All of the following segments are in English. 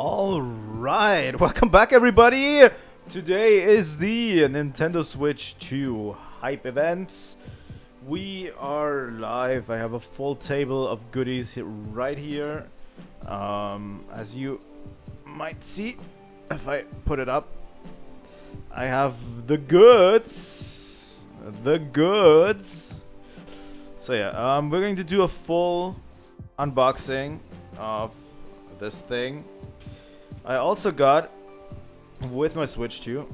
Alright, welcome back everybody! Today is the Nintendo Switch 2 hype event. We are live. I have a full table of goodies right here. As you might see, if I put it up, I have the goods. So yeah, we're going to do a full unboxing of this thing. I also got, with my Switch 2,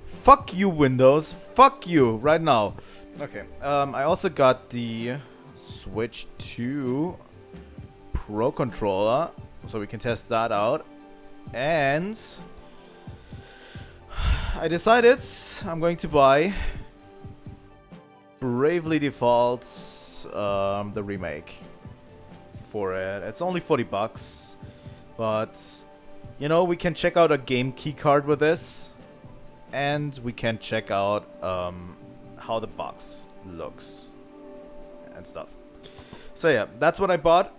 fuck you Windows, fuck you, right now. Okay, I also got the Switch 2 Pro Controller, so we can test that out. And I decided I'm going to buy Bravely Default's the remake for it. It's only 40 bucks. But, you know, we can check out a game key card with this. And we can check out how the box looks and stuff. So yeah, that's what I bought.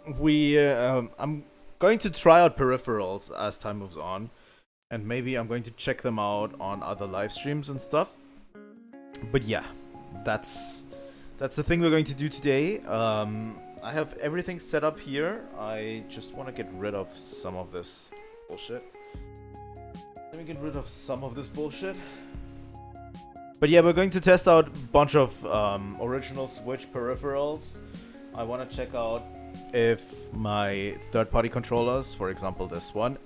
I'm going to try out peripherals as time moves on. And maybe I'm going to check them out on other live streams and stuff. But yeah, that's the thing we're going to do today. I have everything set up here. I just want to get rid of some of this bullshit. Let me get rid of some of this bullshit. But yeah, we're going to test out a bunch of original Switch peripherals. I want to check out if my third-party controllers, for example this one,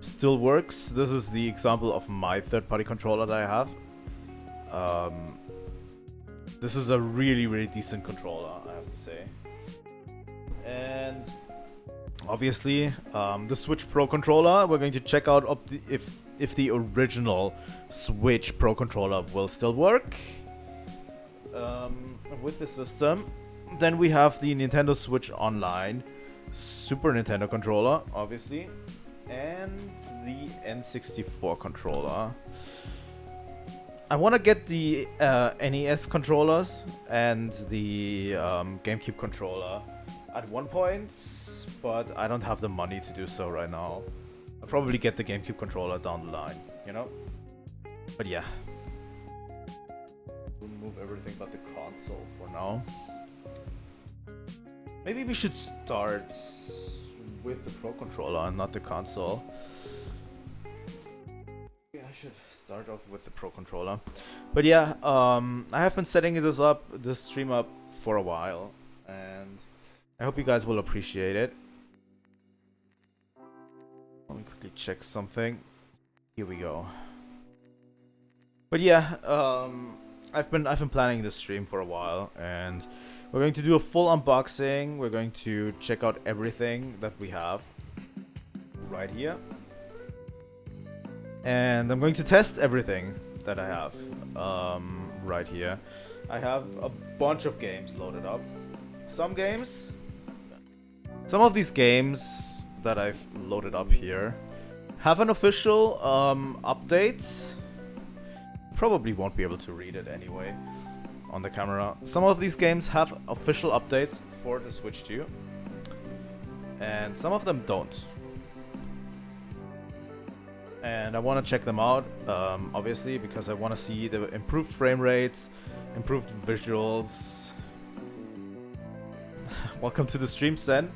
still works. This is the example of my third-party controller that I have. This is a really decent controller, I have to say. And obviously, the Switch Pro Controller, we're going to check out if the original Switch Pro Controller will still work with the system. Then we have the Nintendo Switch Online Super Nintendo controller, obviously, and the N64 controller. I want to get the NES controllers and the GameCube controller at one point, but I don't have the money to do so right now. I'll probably get the GameCube controller down the line, you know? But yeah. Remove everything but the console for now. Maybe we should start with the Pro Controller and not the console. Yeah, I should start off with the Pro Controller. But yeah, I have been setting this stream up for a while, and I hope you guys will appreciate it. Let me quickly check something. Here we go. But yeah, I've been planning this stream for a while, and we're going to do a full unboxing. We're going to check out everything that we have right here. And I'm going to test everything that I have right here. I have a bunch of games loaded up. Some of these games that I've loaded up here have an official update. Probably won't be able to read it anyway on the camera. Some of these games have official updates for the Switch 2, and some of them don't. And I want to check them out, obviously, because I want to see the improved frame rates, improved visuals. Welcome to the stream, Sen.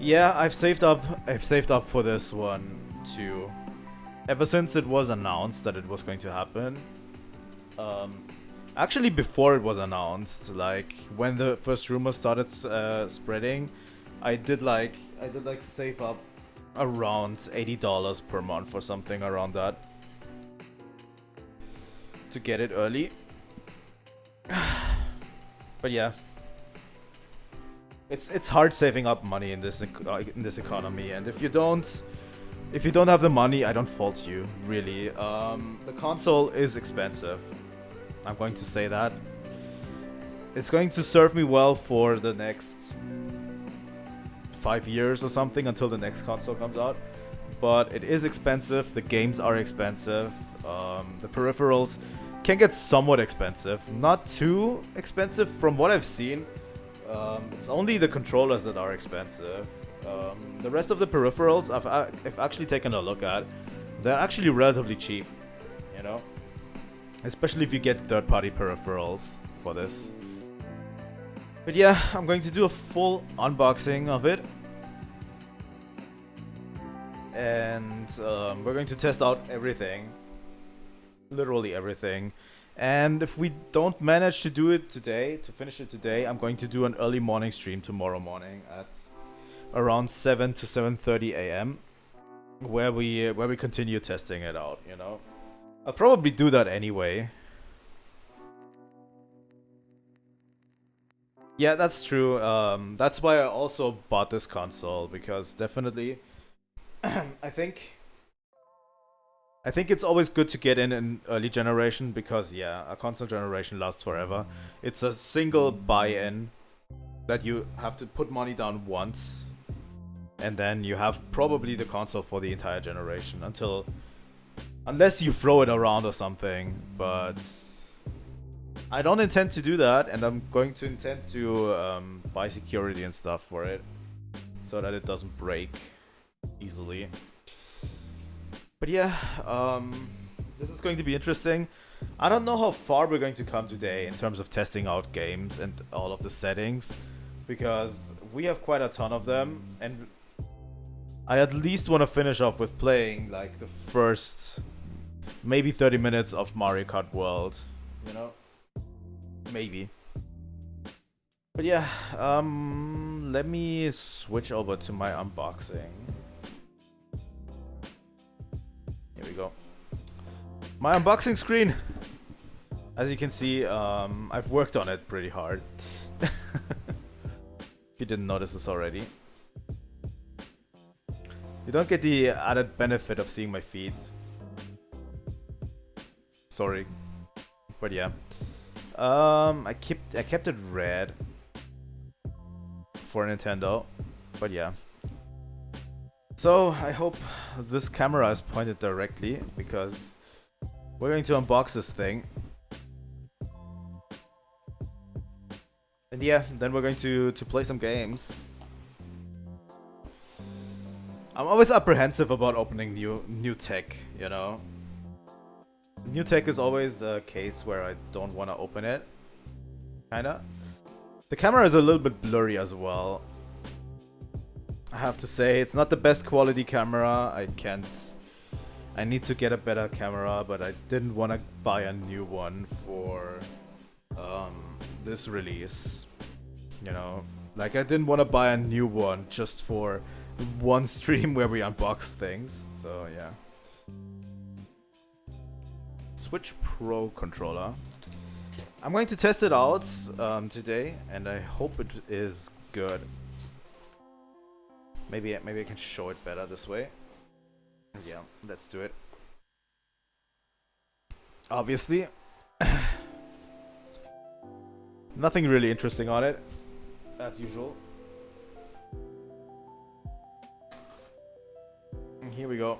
Yeah, I've saved up for this one too. Ever since it was announced that it was going to happen. Actually, before it was announced, like when the first rumors started spreading, I did save up around $80 per month or something around that to get it early. But yeah, it's hard saving up money in this economy, and if you don't have the money, I don't fault you, really. The console is expensive. I'm going to say that. It's going to serve me well for the next 5 years or something until the next console comes out. But it is expensive, the games are expensive, the peripherals can get somewhat expensive. Not too expensive from what I've seen. It's only the controllers that are expensive. The rest of the peripherals I've actually taken a look at. They're actually relatively cheap, you know? Especially if you get third-party peripherals for this. But yeah, I'm going to do a full unboxing of it. And we're going to test out everything. Literally everything. And if we don't manage to do it today, to finish it today, I'm going to do an early morning stream tomorrow morning at around 7 to 7:30 a.m. where we continue testing it out, you know. I'll probably do that anyway. Yeah, that's true. That's why I also bought this console, because definitely I think it's always good to get in an early generation, because yeah, a console generation lasts forever. It's a single buy-in that you have to put money down once, and then you have probably the console for the entire generation unless you throw it around or something. But I don't intend to do that, and I'm going to intend to buy security and stuff for it so that it doesn't break easily. But yeah, this is going to be interesting. I don't know how far we're going to come today in terms of testing out games and all of the settings, because we have quite a ton of them, and I at least want to finish off with playing like the first maybe 30 minutes of Mario Kart World, you know? Maybe. But yeah, let me switch over to my unboxing. Here we go. My unboxing screen. As you can see, I've worked on it pretty hard. If you didn't notice this already. You don't get the added benefit of seeing my feet. Sorry. But yeah. I kept it red for Nintendo. But yeah. So I hope this camera is pointed directly, because we're going to unbox this thing. And yeah, then we're going to play some games. I'm always apprehensive about opening new tech, you know. New tech is always a case where I don't want to open it. Kinda. The camera is a little bit blurry as well. I have to say, it's not the best quality camera. I need to get a better camera, but I didn't want to buy a new one for this release. You know, like I didn't want to buy a new one just for one stream where we unbox things. So yeah. Switch Pro controller. I'm going to test it out today, and I hope it is good. Maybe I can show it better this way. Yeah, let's do it. Obviously, nothing really interesting on it, as usual. And here we go.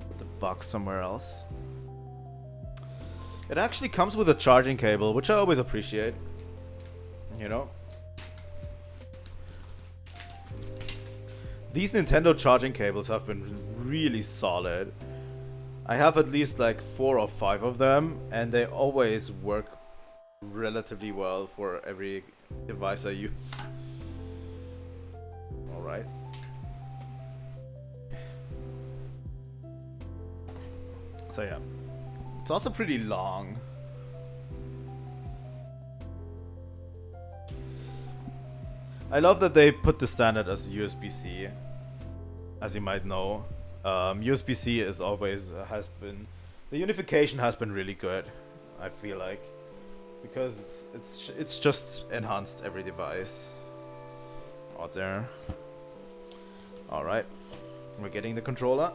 Put the box somewhere else. It actually comes with a charging cable, which I always appreciate. You know? These Nintendo charging cables have been really solid. I have at least like 4 or 5 of them, and they always work relatively well for every device I use. Alright. So yeah. It's also pretty long. I love that they put the standard as USB-C. As you might know, USB-C is always has been, the unification has been really good, I feel like, because it's just enhanced every device out there. All right, we're getting the controller.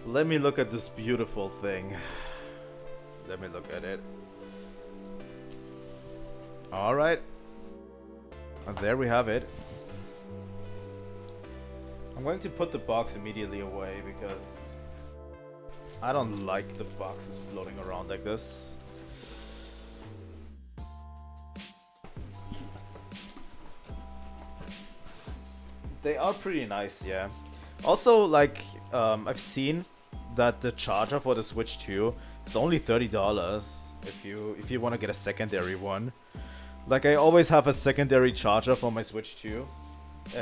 Let me look at this beautiful thing. Let me look at it. All right. And there we have it. I'm going to put the box immediately away because I don't like the boxes floating around like this. They are pretty nice, yeah. Also, like, I've seen that the charger for the Switch 2 is only $30 if you want to get a secondary one. Like, I always have a secondary charger for my Switch 2,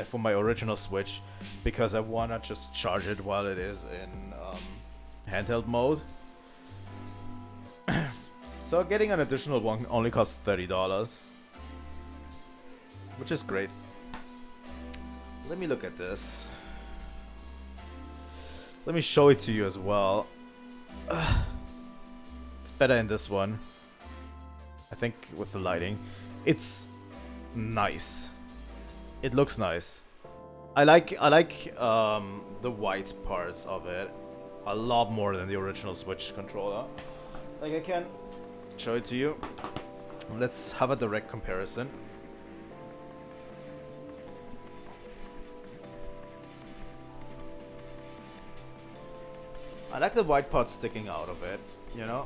for my original Switch, because I want to just charge it while it is in handheld mode. So getting an additional one only costs $30, which is great. Let me look at this. Let me show it to you as well. It's better in this one. I think with the lighting. It's nice. It looks nice. I like the white parts of it a lot more than the original Switch controller. Like, I can show it to you. Let's have a direct comparison. I like the white part sticking out of it, you know?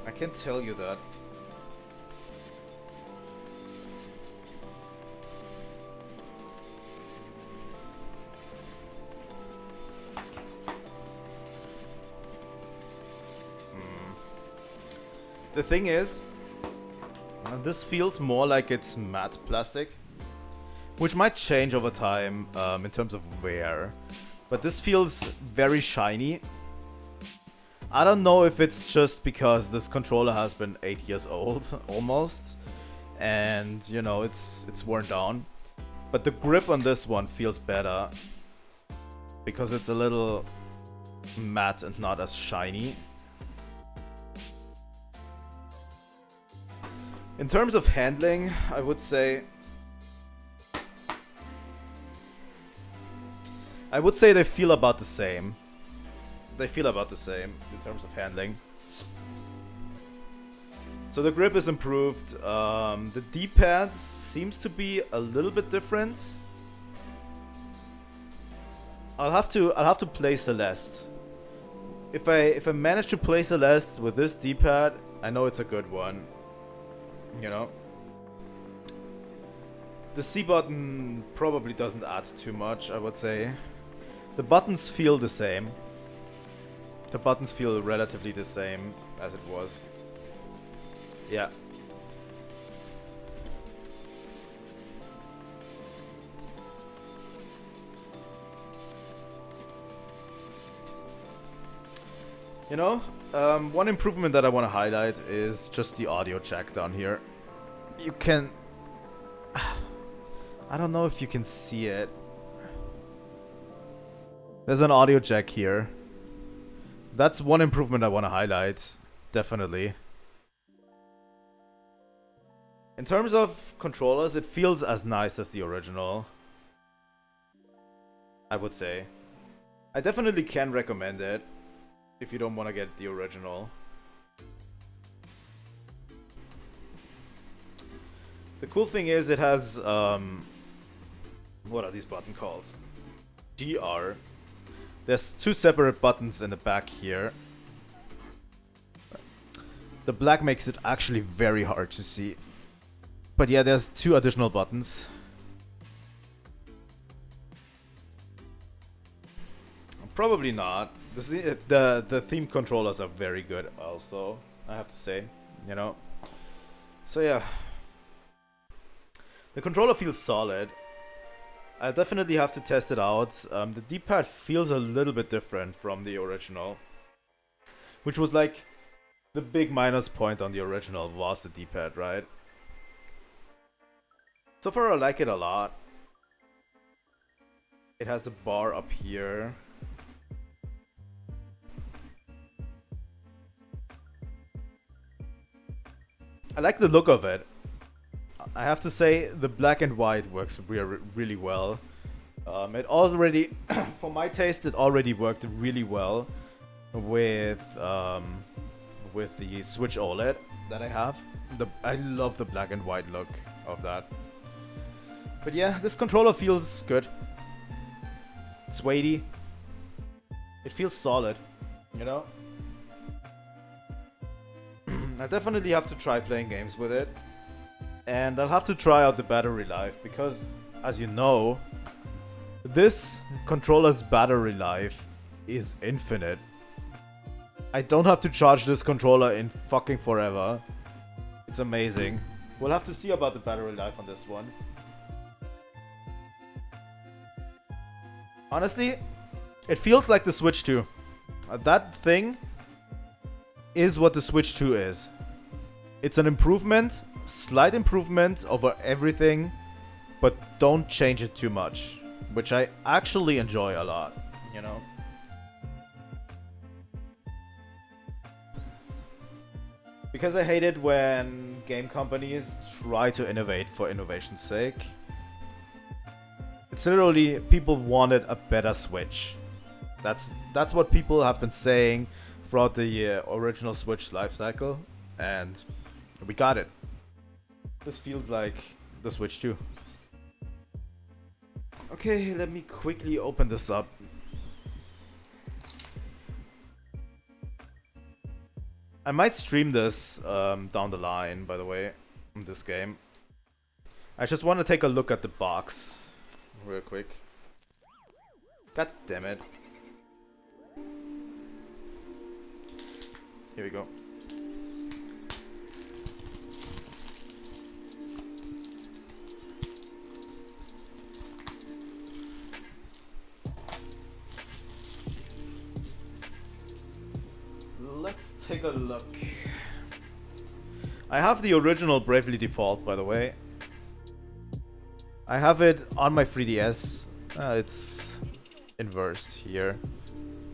I can tell you that. The thing is, this feels more like it's matte plastic, which might change over time in terms of wear, but this feels very shiny. I don't know if it's just because this controller has been 8 years old almost, and you know, it's worn down, but the grip on this one feels better because it's a little matte and not as shiny. In terms of handling, I would say they feel about the same. They feel about the same in terms of handling. So the grip is improved. The D-pad seems to be a little bit different. I'll have to play Celeste. If I manage to play Celeste with this D-pad, I know it's a good one. You know, the C button probably doesn't add too much, I would say. The buttons feel the same. The buttons feel relatively the same as it was. Yeah. You know, one improvement that I want to highlight is just the audio jack down here. You can... I don't know if you can see it. There's an audio jack here. That's one improvement I want to highlight, definitely. In terms of controllers, it feels as nice as the original, I would say. I definitely can recommend it if you don't want to get the original. The cool thing is it has, what are these button calls? GR. There's two separate buttons in the back here. The black makes it actually very hard to see. But yeah, there's two additional buttons. Probably not. The theme controllers are very good also, I have to say, you know. So yeah. The controller feels solid. I'll definitely have to test it out. The D-pad feels a little bit different from the original, which was like the big minus point on the original was the D-pad, right? So far I like it a lot. It has the bar up here. I like the look of it. I have to say the black and white works really well. It already, for my taste, it already worked really well with the Switch OLED that I have. I love the black and white look of that. But yeah, this controller feels good. It's weighty. It feels solid, you know? I definitely have to try playing games with it. And I'll have to try out the battery life because, as you know, this controller's battery life is infinite. I don't have to charge this controller in fucking forever. It's amazing. We'll have to see about the battery life on this one. Honestly, it feels like the Switch 2. That thing is what the Switch 2 is. It's an improvement, slight improvement over everything, but don't change it too much, which I actually enjoy a lot, you know? Because I hate it when game companies try to innovate for innovation's sake. It's literally, people wanted a better Switch. That's what people have been saying throughout the original Switch lifecycle, and we got it. This feels like the Switch 2. Okay, let me quickly open this up. I might stream this down the line, by the way, in this game. I just want to take a look at the box real quick. God damn it. Here we go. Let's take a look. I have the original Bravely Default, by the way. I have it on my 3DS. It's inversed here,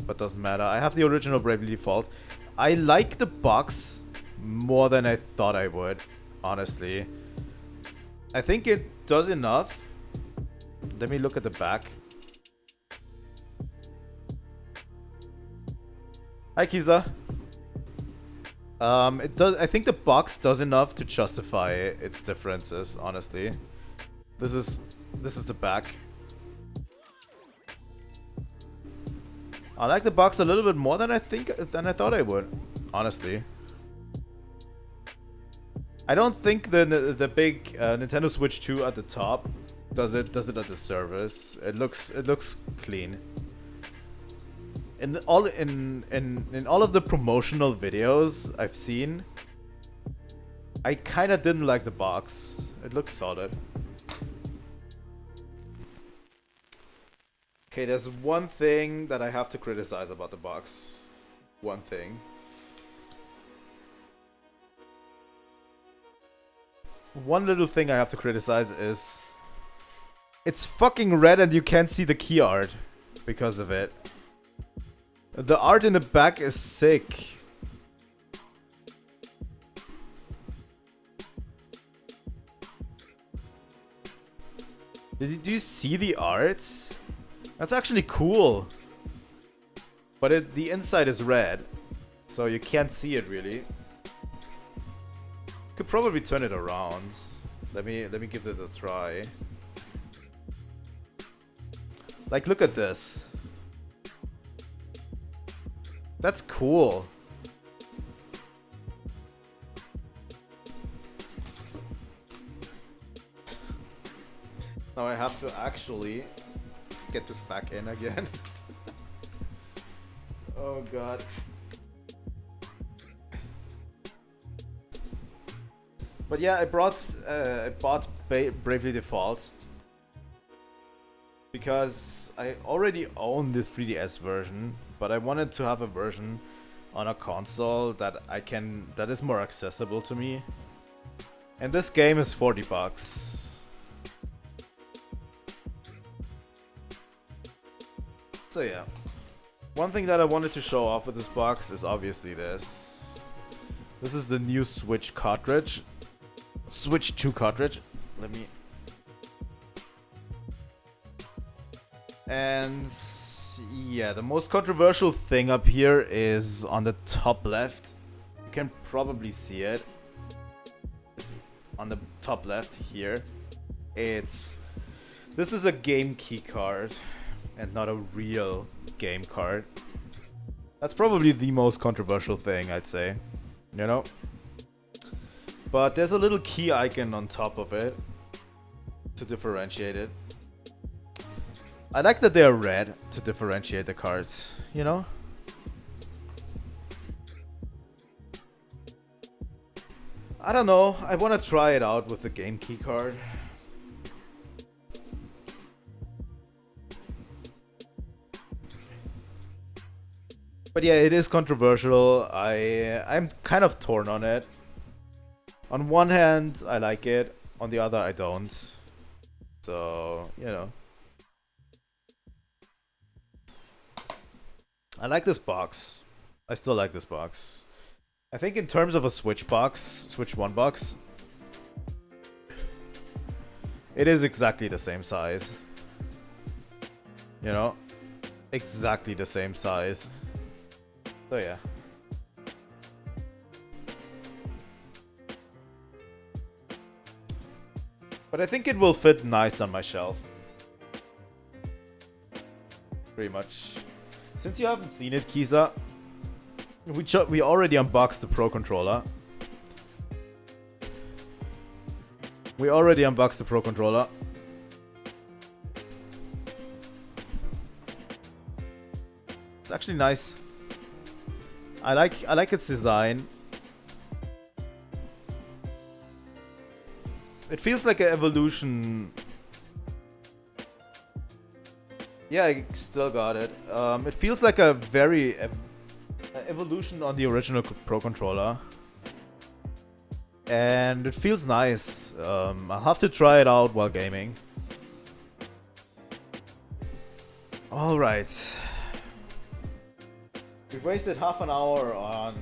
but doesn't matter. I have the original Bravely Default. I like the box more than I thought I would, honestly. I think it does enough. Let me look at the back. Hi, Kiza. It does. I think the box does enough to justify its differences, honestly. This is the back. I like the box a little bit more than I thought I would, honestly. I don't think the big Nintendo Switch 2 at the top does it at the service. It looks clean. In all of the promotional videos I've seen, I kind of didn't like the box. It looks solid. Okay, there's one thing that I have to criticize about the box. One thing. One little thing I have to criticize is it's fucking red and you can't see the key art because of it. The art in the back is sick. Do you see the art? That's actually cool. But the inside is red, so you can't see it really. Could probably turn it around. Let me give it a try. Like, look at this. That's cool. Now I have to actually get this back in again. Oh god. But yeah, I bought Bravely Default because I already own the 3DS version, but I wanted to have a version on a console that is more accessible to me. And this game is $40. So yeah. One thing that I wanted to show off with this box is obviously this. This is the new Switch cartridge. Switch 2 cartridge. Let me... And yeah, the most controversial thing up here is on the top left. You can probably see it. It's on the top left here. It's This is a game key card and not a real game card. That's probably the most controversial thing, I'd say. You know? But there's a little key icon on top of it to differentiate it. I like that they are red to differentiate the cards, you know? I don't know, I want to try it out with the game key card. But yeah, it is controversial. I'm kind of torn on it. On one hand, I like it. On the other, I don't. So, you know. I like this box. I still like this box. I think in terms of a Switch box, Switch 1 box, it is exactly the same size. You know? Exactly the same size. So yeah. But I think it will fit nice on my shelf. Pretty much. Since you haven't seen it, Kisa, we already unboxed the Pro Controller. We already unboxed the Pro Controller. It's actually nice. I like its design. It feels like an evolution. Yeah, I still got it. It feels like a very evolution on the original Pro Controller. And it feels nice. I'll have to try it out while gaming. Alright. We've wasted half an hour on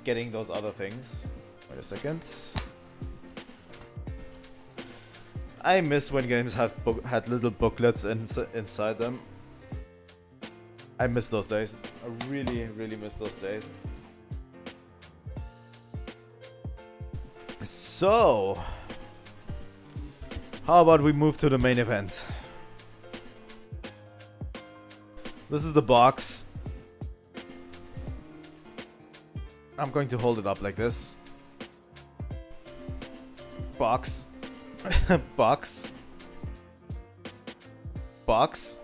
getting those other things. Wait a second. I miss when games had little booklets inside them. I miss those days. I really, really miss those days. So, how about we move to the main event? This is the box. I'm going to hold it up like this. Box. Box. Box.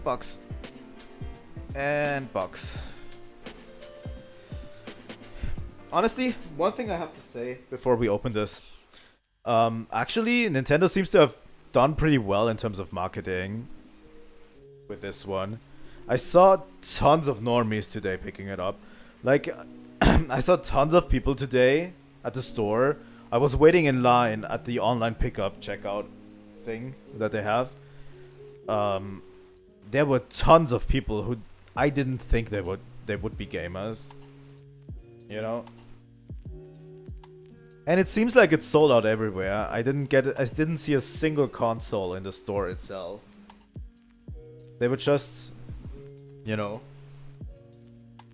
Box. And box. Honestly, one thing I have to say before we open this. Actually, Nintendo seems to have done pretty well in terms of marketing with this one. I saw tons of normies today picking it up. Like, I saw tons of people today at the store. I was waiting in line at the online pickup checkout thing that they have. There were tons of people who I didn't think they would be gamers. You know? And it seems like it's sold out everywhere. I didn't see a single console in the store itself. They were just, you know,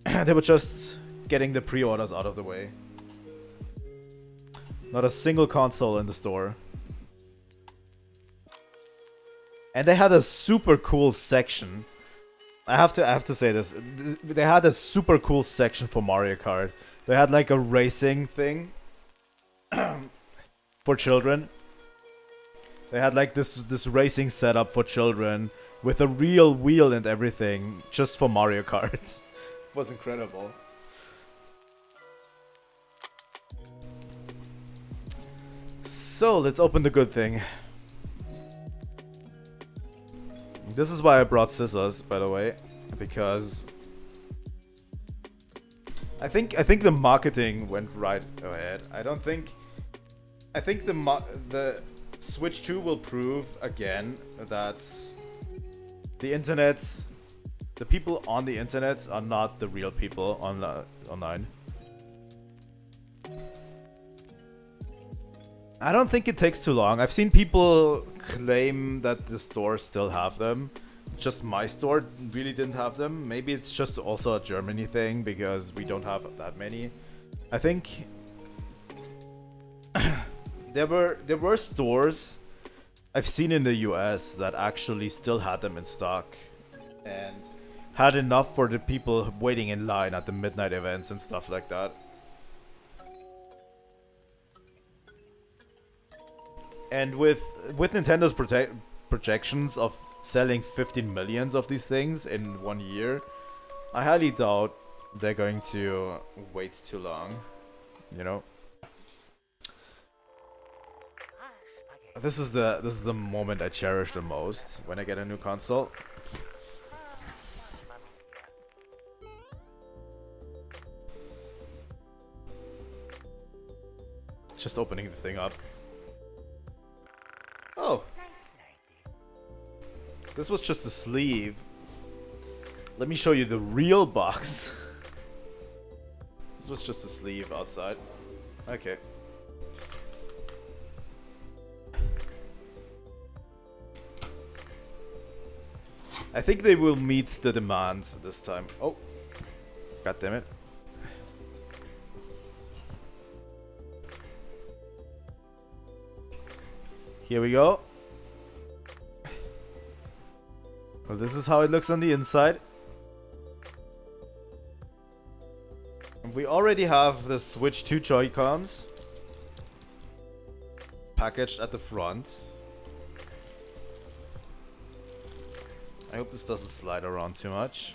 they were just getting the pre-orders out of the way. Not a single console in the store. And they had a super cool section. I have to say this. They had a super cool section for Mario Kart. They had like a racing thing for children. They had like this racing setup for children with a real wheel and everything just for Mario Kart. It was incredible. So, let's open the good thing. This is why I brought scissors, by the way, because I think the marketing went right ahead. I think the Switch 2 will prove again that the internet, the people on the internet are not the real people online. I don't think it takes too long. I've seen people claim that the stores still have them. Just my store really didn't have them. Maybe it's just also a Germany thing because we don't have that many. I think there were stores I've seen in the US that actually still had them in stock and had enough for the people waiting in line at the midnight events and stuff like that. And with Nintendo's projections of selling 15 millions of these things in 1 year, I highly doubt they're going to wait too long, you know. This is the moment I cherish the most when I get a new console. Just opening the thing up. Oh. This was just a sleeve. Let me show you the real box. This was just a sleeve outside. Okay. I think they will meet the demand this time. Oh. God damn it. Here we go. Well, this is how it looks on the inside. We already have the Switch 2 Joy-Cons packaged at the front. I hope this doesn't slide around too much.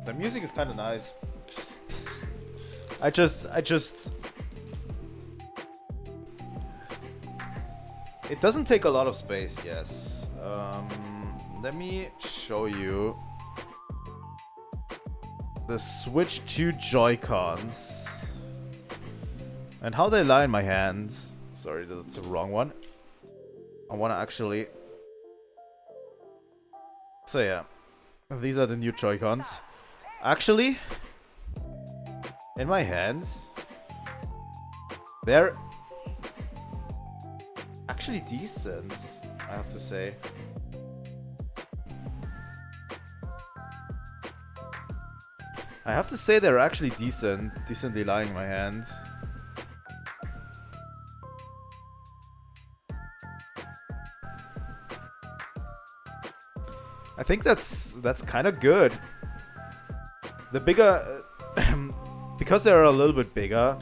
The music is kind of nice. I just it doesn't take a lot of space, yes. Let me show you the Switch 2 Joy-Cons and how they lie in my hands. Sorry, that's the wrong one. I want to actually... So yeah, these are the new Joy-Cons. Actually, in my hands, they're actually decent, I have to say. I have to say they're actually decently lying in my hand. I think that's kind of good. The bigger, because they're a little bit bigger,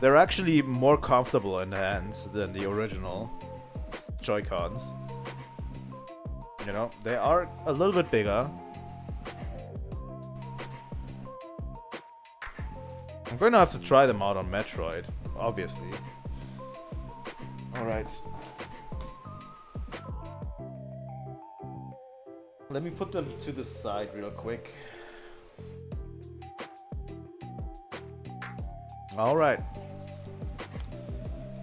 they're actually more comfortable in the hands than the original Joy-Cons. You know, they are a little bit bigger. I'm going to have to try them out on Metroid, obviously. Alright. Let me put them to the side real quick. Alright.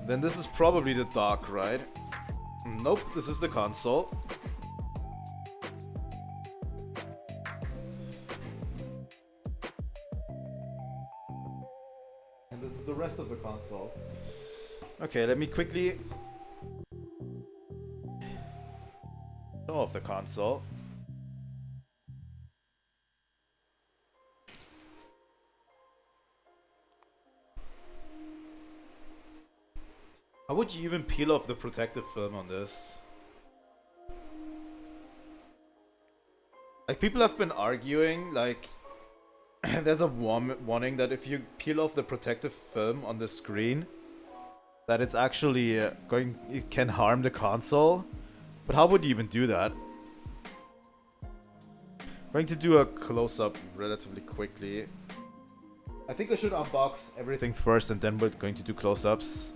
Then this is probably the dock, right? Nope, this is the console. And this is the rest of the console. Okay, let me quickly show off the console. How would you even peel off the protective film on this? Like, people have been arguing, like, there's a warning that if you peel off the protective film on the screen, that it's actually it can harm the console. But how would you even do that? I'm going to do a close-up relatively quickly. I think I should unbox everything first and then we're going to do close-ups.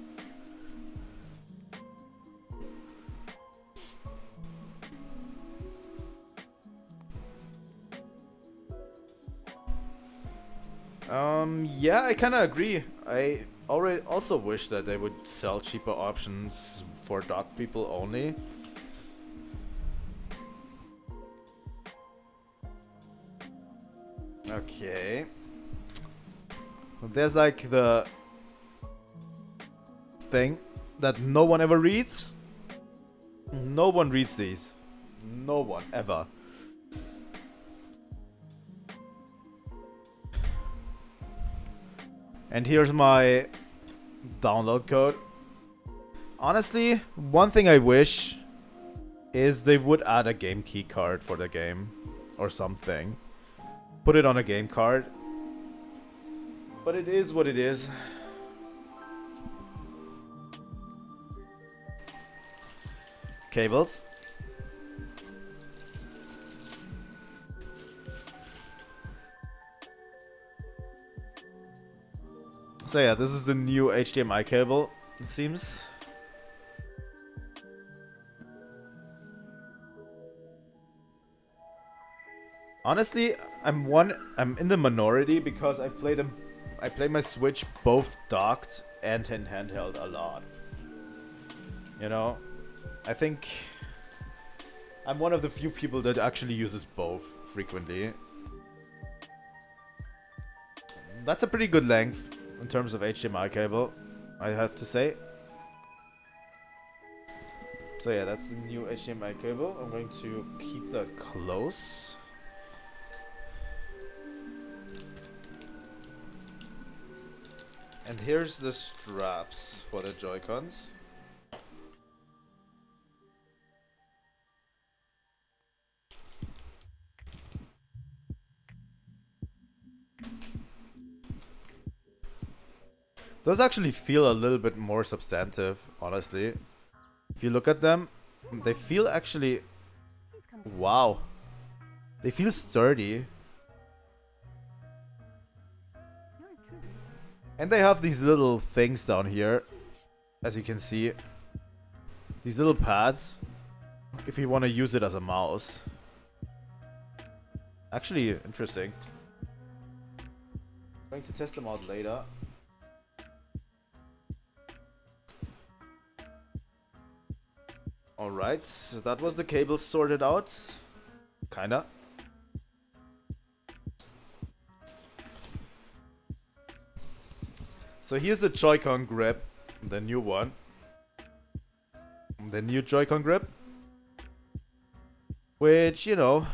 Yeah, I kind of agree. I also wish that they would sell cheaper options for dock people only. Okay. There's like the thing that no one ever reads. No one reads these. No one, ever. And here's my download code. Honestly, one thing I wish is they would add a game key card for the game or something. Put it on a game card. But it is what it is. Cables. So yeah, this is the new HDMI cable, it seems. Honestly, I'm in the minority because I play my Switch both docked and in handheld a lot. You know, I think I'm one of the few people that actually uses both frequently. That's a pretty good length in terms of HDMI cable, I have to say. So yeah, that's the new HDMI cable. I'm going to keep that close. And here's the straps for the Joy-Cons. Those actually feel a little bit more substantive, honestly. If you look at them, they feel actually... Wow. They feel sturdy. And they have these little things down here, as you can see. These little pads, if you want to use it as a mouse. Actually, interesting. I'm going to test them out later. Alright, so that was the cable sorted out. Kinda. So here's the Joy-Con grip, the new one. The new Joy-Con grip. Which, you know...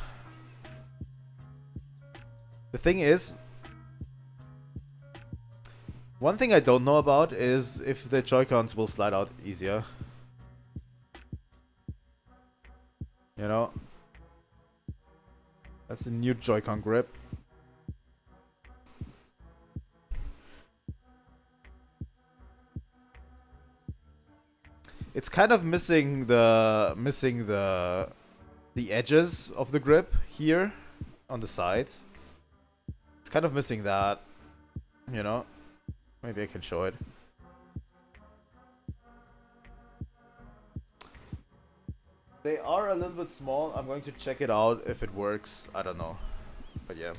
The thing is... One thing I don't know about is if the Joy-Cons will slide out easier. You know? That's the new Joy-Con grip. It's kind of missing the edges of the grip here on the sides. It's kind of missing that, you know. Maybe I can show it. They are a little bit small. I'm going to check it out if it works. I don't know. But yeah.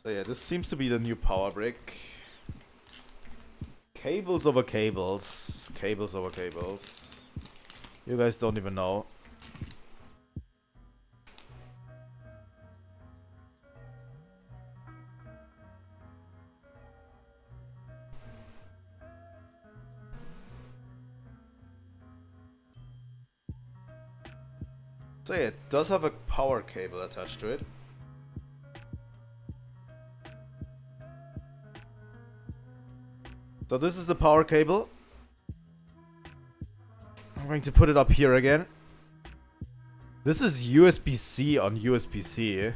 So yeah, this seems to be the new power brick. Cables over cables. Cables over cables. You guys don't even know. So yeah, it does have a power cable attached to it. So this is the power cable. I'm going to put it up here again. This is USB-C on USB-C.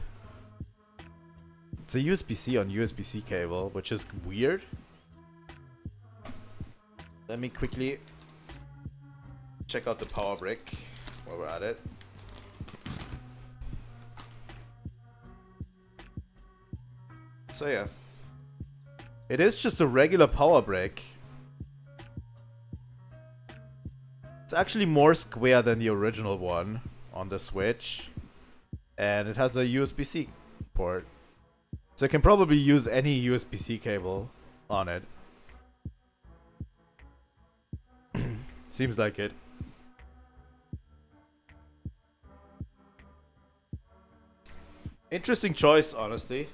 It's a USB-C on USB-C cable, which is weird. Let me quickly check out the power brick while we're at it. So yeah. It is just a regular power brick. It's actually more square than the original one on the Switch. And it has a USB-C port. So I can probably use any USB-C cable on it. Seems like it. Interesting choice, honestly.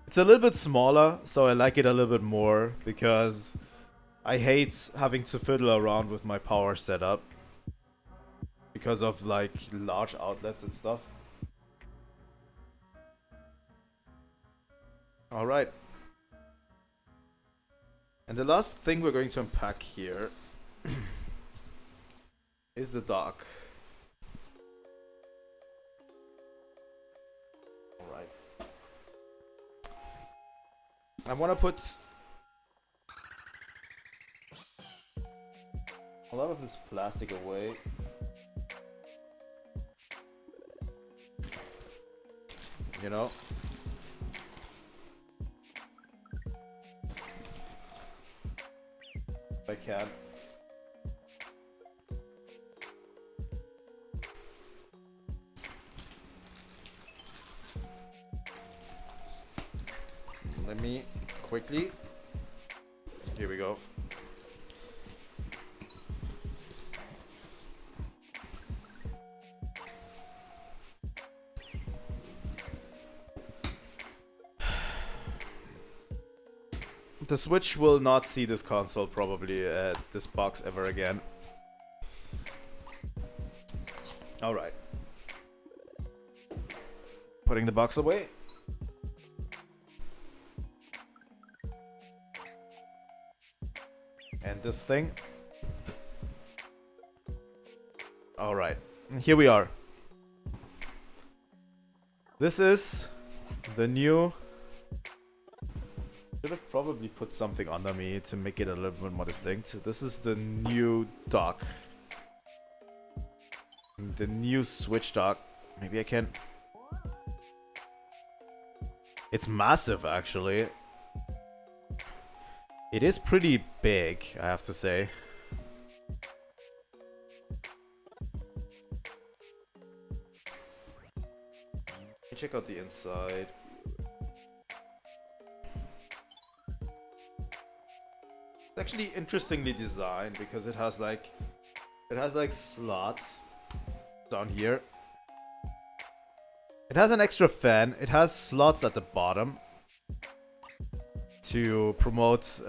It's a little bit smaller, so I like it a little bit more because I hate having to fiddle around with my power setup because of like large outlets and stuff. Alright. And the last thing we're going to unpack here is the dock. Alright. I want to put a lot of this plastic away. You know? If I can. Let me quickly. Here we go. The Switch will not see this console probably this box ever again. Alright. Putting the box away. And this thing. Alright. Here we are. This is the new... Should have probably put something under me to make it a little bit more distinct. This is the new dock. The new Switch dock. Maybe I can... It's massive, actually. It is pretty big, I have to say. Let me check out the inside. It's actually interestingly designed because it has like slots down here. It has an extra fan. It has slots at the bottom to promote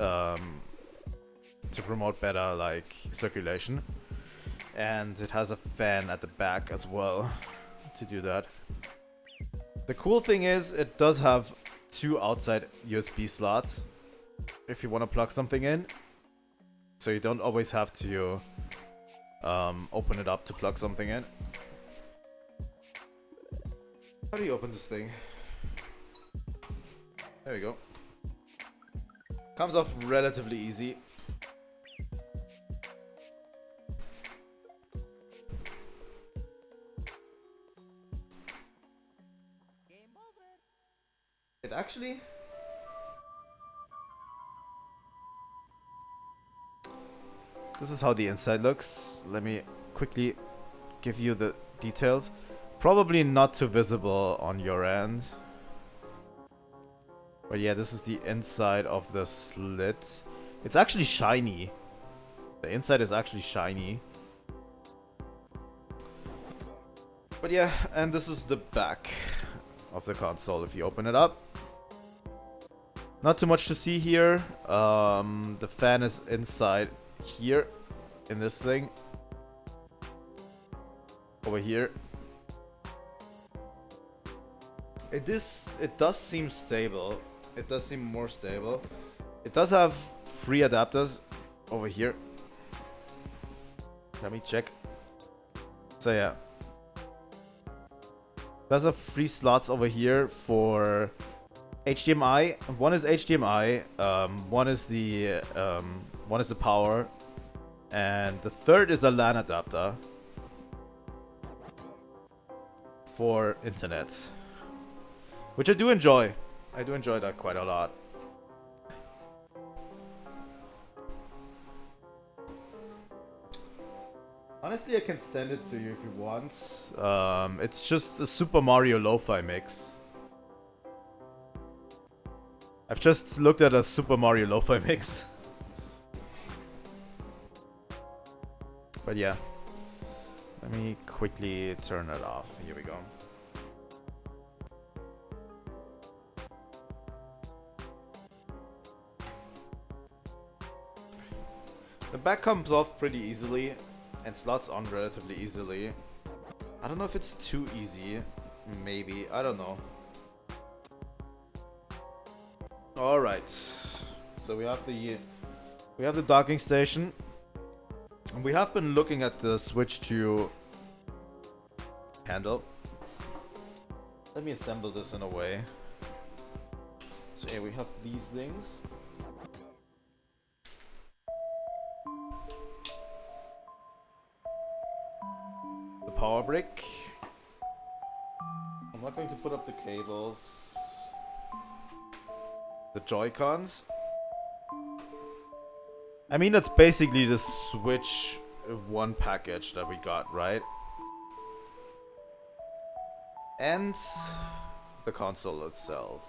better like circulation, and it has a fan at the back as well to do that. The cool thing is it does have two outside USB slots if you want to plug something in, so you don't always have to open it up to plug something in. How do you open this thing? There we go. Comes off relatively easy. It actually... This is how the inside looks. Let me quickly give you the details. Probably not too visible on your end. But yeah, this is the inside of the slit. It's actually shiny. The inside is actually shiny. But yeah, and this is the back of the console if you open it up. Not too much to see here. The fan is inside here in this thing. Over here. It does seem stable. It does seem more stable. It does have free adapters over here. Let me check. So yeah. There's a free slots over here for HDMI. One is HDMI, one is the power, and the third is a LAN adapter for internet, which I do enjoy. I do enjoy that quite a lot. Honestly, I can send it to you if you want. It's just a Super Mario Lo-Fi mix. I've just looked at a Super Mario Lo-Fi mix. But yeah. Let me quickly turn it off. Here we go. The back comes off pretty easily and slots on relatively easily. I don't know if it's too easy. Maybe. I don't know. All right. So we have the docking station. And we have been looking at the Switch 2 handle. Let me assemble this in a way. So yeah, we have these things. The power brick. I'm not going to put up the cables. The Joy-Cons. I mean, that's basically the Switch 1 package that we got, right? And the console itself.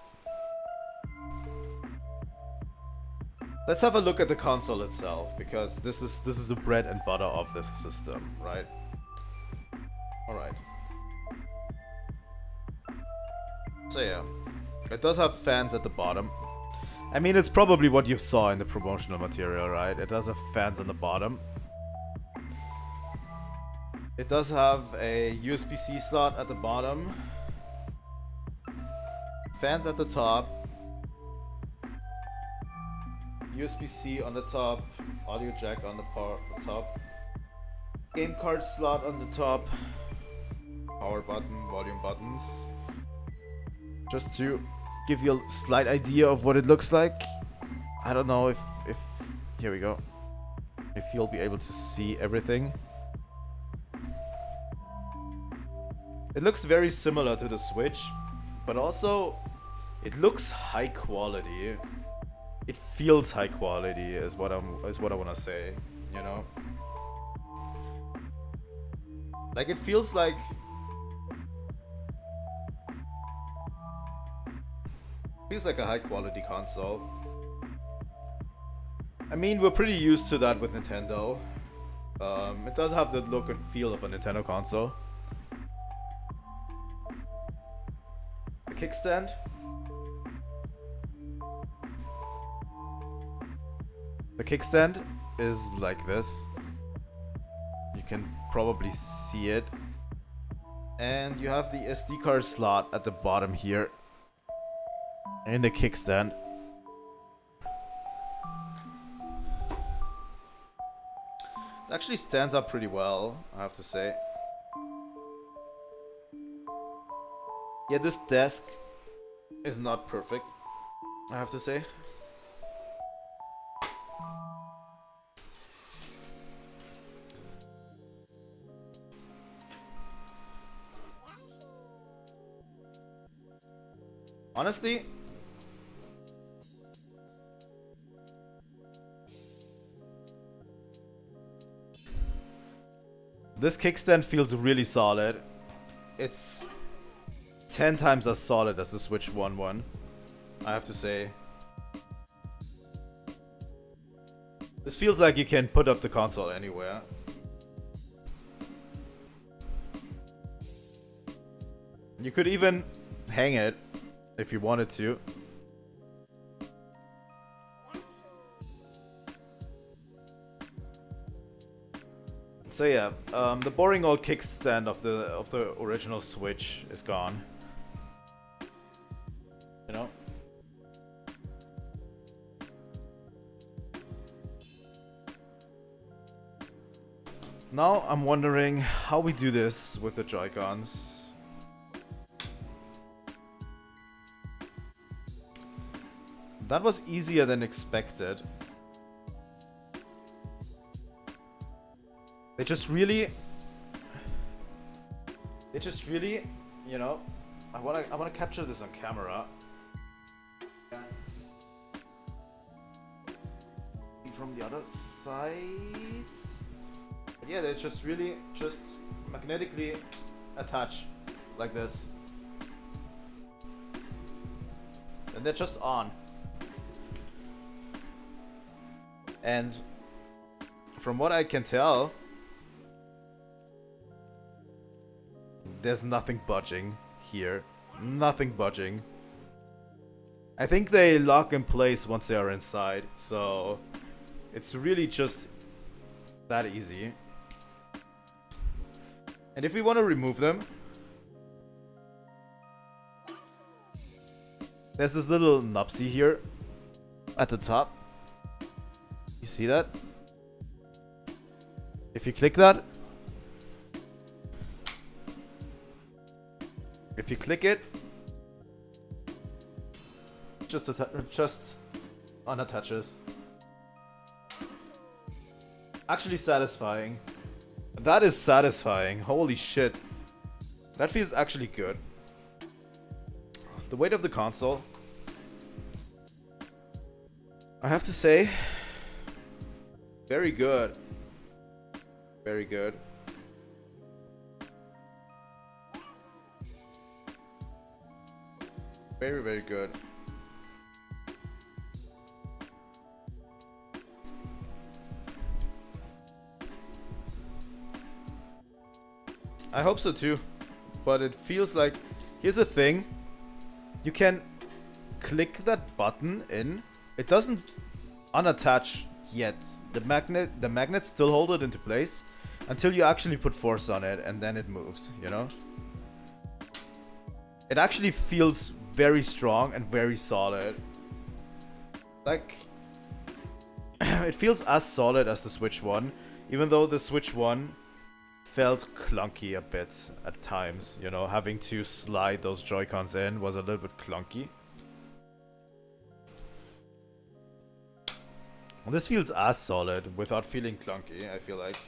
Let's have a look at the console itself, because this is the bread and butter of this system, right? All right. So yeah, it does have fans at the bottom. I mean, it's probably what you saw in the promotional material, right? It does have fans on the bottom. It does have a USB-C slot at the bottom. Fans at the top. USB-C on the top. Audio jack on the top. Game card slot on the top. Power button, volume buttons. Just to give you a slight idea of what it looks like. I don't know if here we go. If you'll be able to see everything. It looks very similar to the Switch, but also it looks high quality. It feels high quality is what I want to say, you know? Like, it feels like a high quality console. I mean, we're pretty used to that with Nintendo. It does have the look and feel of a Nintendo console. The kickstand. The kickstand is like this. You can probably see it. And you have the SD card slot at the bottom here. And the kickstand. It actually stands up pretty well, I have to say. Yeah, this desk is not perfect, I have to say. Honestly, this kickstand feels really solid. It's 10 times as solid as the Switch 1, I have to say. This feels like you can put up the console anywhere. You could even hang it if you wanted to. So yeah, the boring old kickstand of the original Switch is gone. You know? Now I'm wondering how we do this with the Joy-Cons. That was easier than expected. They just really, you know, I wanna capture this on camera. From the other side. But yeah, they just really magnetically attach like this. And they're just on. And from what I can tell, there's nothing budging here. Nothing budging. I think they lock in place once they are inside, so it's really just that easy. And if we want to remove them, there's this little nupsy here at the top. You see that? If you click that, if you click it, just unattaches. Actually satisfying. That is satisfying. Holy shit. That feels actually good. The weight of the console, I have to say, very good. Very good. Very, very good. I hope so too. But it feels like, here's the thing. You can click that button in. It doesn't unattach yet. The magnets still hold it into place until you actually put force on it, and then it moves, you know? It actually feels very strong and very solid. Like, it feels as solid as the Switch One, even though the Switch One felt clunky a bit at times, you know, having to slide those Joy-Cons in was a little bit clunky. Well, this feels as solid without feeling clunky, I feel like.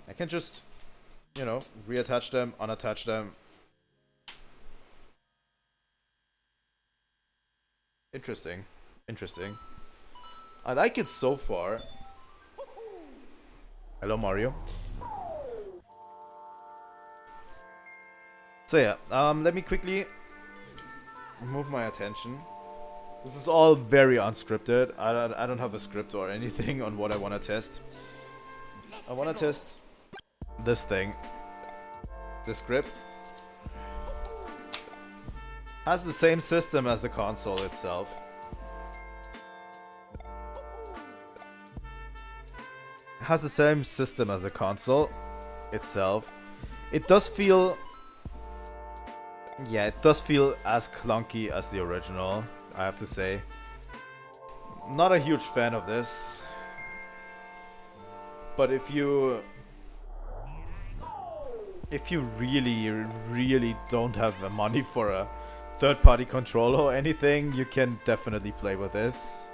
I can just, you know, reattach them, unattach them. Interesting. Interesting. I like it so far. Hello, Mario. So yeah, let me quickly move my attention. This is all very unscripted. I don't have a script or anything on what I want to test. I want to test this thing. This grip has the same system as the console itself. Has the same system as the console itself. It does feel, yeah, it does feel as clunky as the original, I have to say. Not a huge fan of this, but if you really don't have the money for a third-party controller or anything, you can definitely play with this.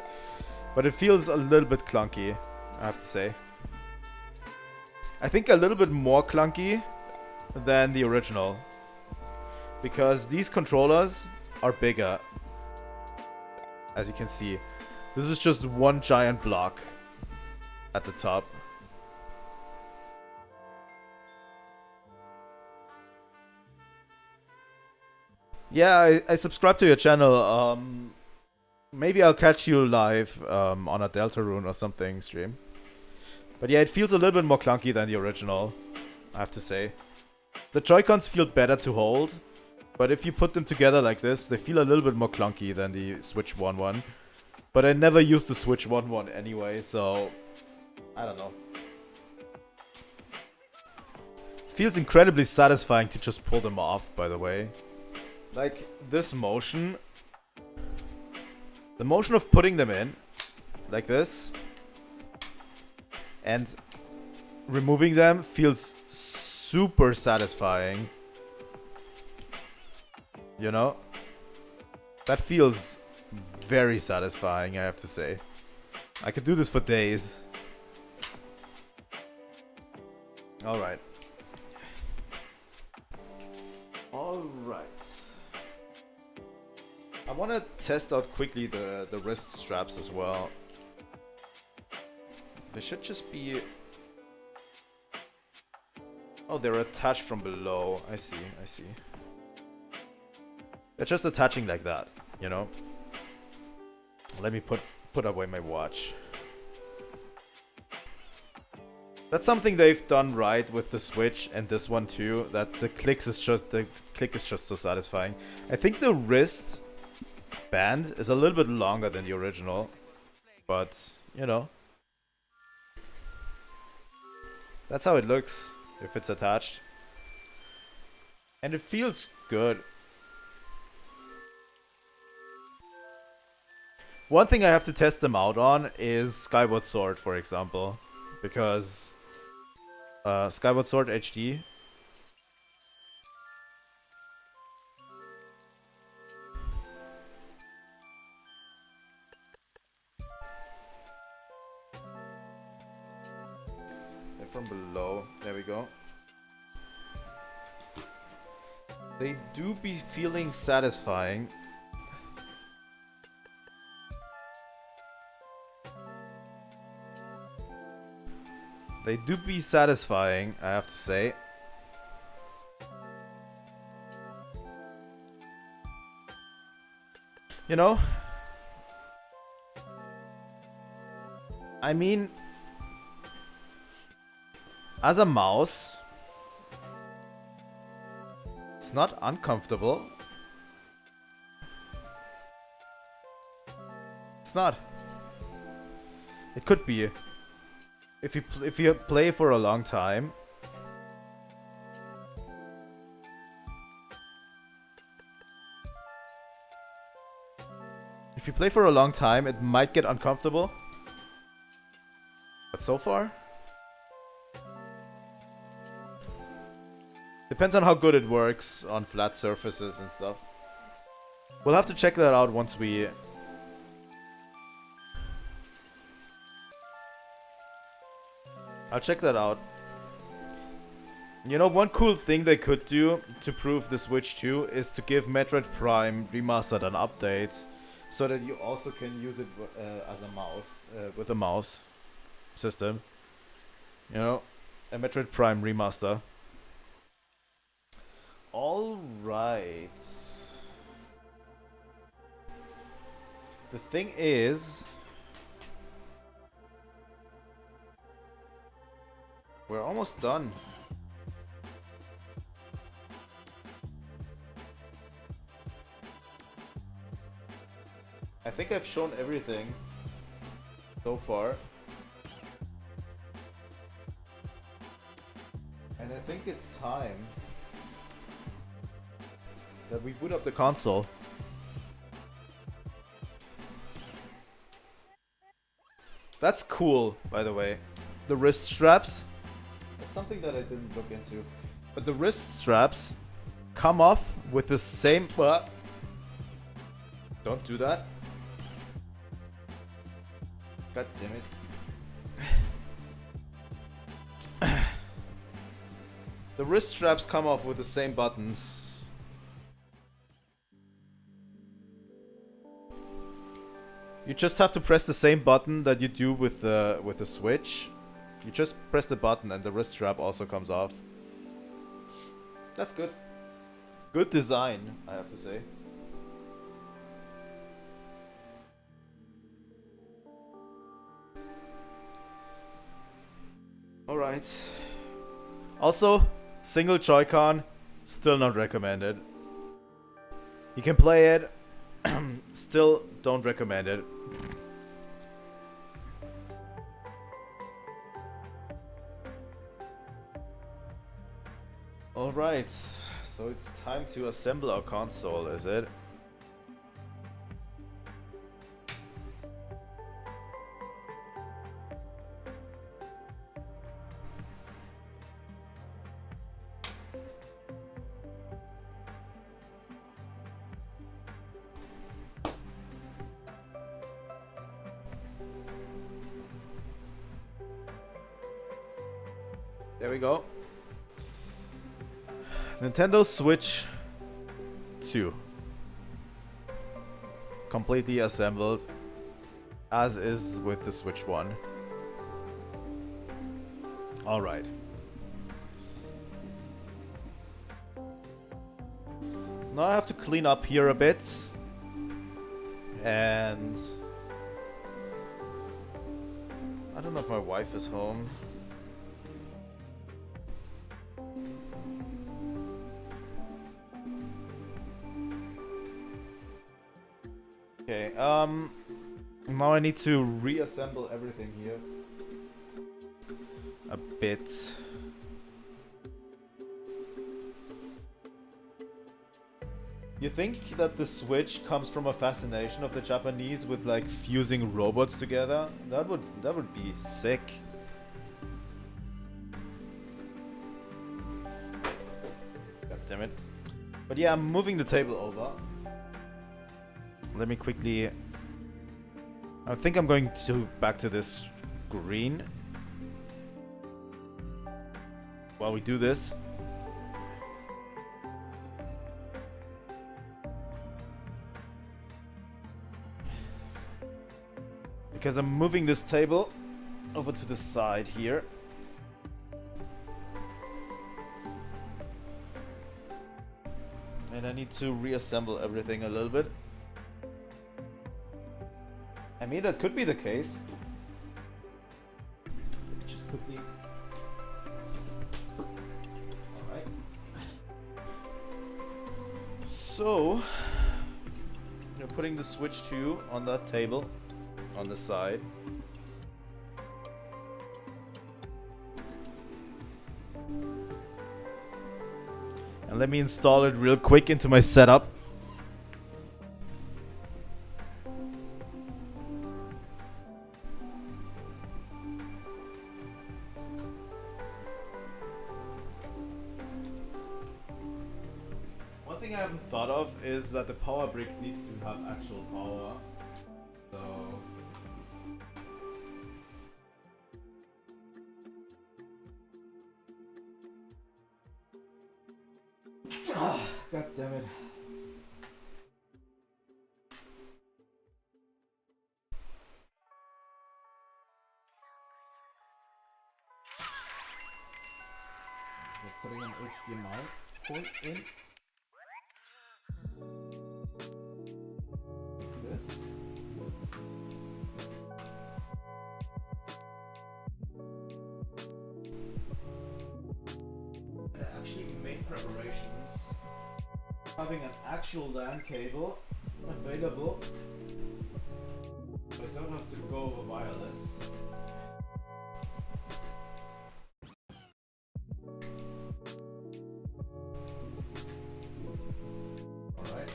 But it feels a little bit clunky, I have to say. I think a little bit more clunky than the original, because these controllers are bigger. As you can see, this is just one giant block at the top. Yeah, I subscribe to your channel. Maybe I'll catch you live on a Deltarune or something stream. But yeah, it feels a little bit more clunky than the original, I have to say. The Joy-Cons feel better to hold, but if you put them together like this, they feel a little bit more clunky than the Switch 1 one. But I never used the Switch 1 one anyway, so I don't know. It feels incredibly satisfying to just pull them off, by the way. Like, this motion, the motion of putting them in, like this, and removing them feels super satisfying. You know? That feels very satisfying, I have to say. I could do this for days. Alright. Alright. I want to test out quickly the wrist straps as well. They should just be... Oh, they're attached from below. I see, I see. They're just attaching like that, you know? Let me put away my watch. That's something they've done right with the Switch and this one too, that the click is just so satisfying. I think the wrist band is a little bit longer than the original, but you know, that's how it looks if it's attached. And it feels good. One thing I have to test them out on is Skyward Sword, for example. Because Skyward Sword HD. They're from below. There we go. They do be feeling satisfying. They do be satisfying, I have to say. You know? I mean, as a mouse, it's not uncomfortable. It's not. It could be. If you play for a long time. If you play for a long time, it might get uncomfortable. But so far, depends on how good it works on flat surfaces and stuff. We'll have to check that out once we... I'll check that out. You know, one cool thing they could do to prove the Switch 2 is to give Metroid Prime Remastered an update, so that you also can use it as a mouse, with a mouse system. You know, a Metroid Prime Remaster. Alright. The thing is... we're almost done. I think I've shown everything so far. And I think it's time that we boot up the console. That's cool, by the way. The wrist straps. That's something that I didn't look into. But the wrist straps come off with the same... Don't do that. God damn it. The wrist straps come off with the same buttons. You just have to press the same button that you do with the Switch. You just press the button and the wrist strap also comes off. That's good. Good design, I have to say. Alright. Also, single Joy-Con, still not recommended. You can play it, still don't recommend it. Alright, so it's time to assemble our console, is it? There we go. Nintendo Switch 2. Completely assembled, as is with the Switch 1. Alright. Now I have to clean up here a bit. And... I don't know if my wife is home. Okay, now I need to reassemble everything here a bit. You think that the Switch comes from a fascination of the Japanese with like fusing robots together? That would be sick. God damn it. But yeah, I'm moving the table over. Let me quickly... I think I'm going to back to this green. While we do this. Because I'm moving this table over to the side here. And I need to reassemble everything a little bit. I mean, that could be the case. Just quickly. Alright. So, you're putting the Switch 2 on that table, on the side. And let me install it real quick into my setup. One thing I haven't thought of is that the power brick needs to have actual power. So... God damn it. So putting an HDMI port in. Like this. I actually made preparations. Having an actual LAN cable available, but don't have to go over wireless. Alright.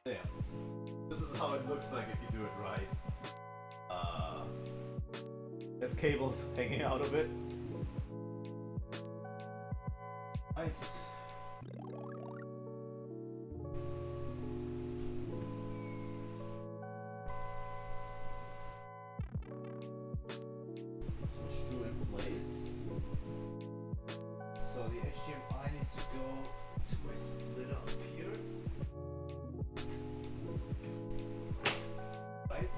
Yeah. This is how it looks like if you do it right. There's cables hanging out of it. Right. Switch 2 in place. So the HDMI needs to go to my splitter up here. Right.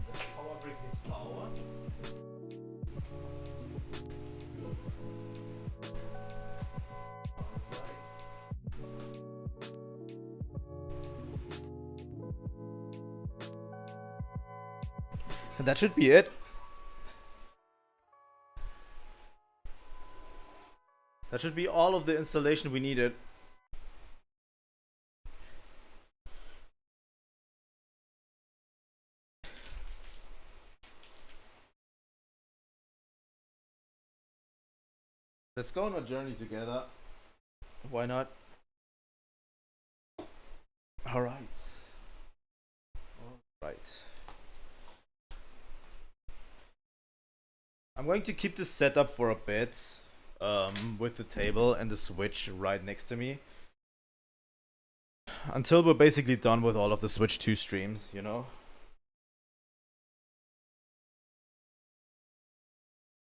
The power brick needs power. And that should be it. That should be all of the installation we needed. Let's go on a journey together. Why not? Alright. Alright. I'm going to keep this setup for a bit. With the table and the Switch right next to me. Until we're basically done with all of the Switch 2 streams, you know?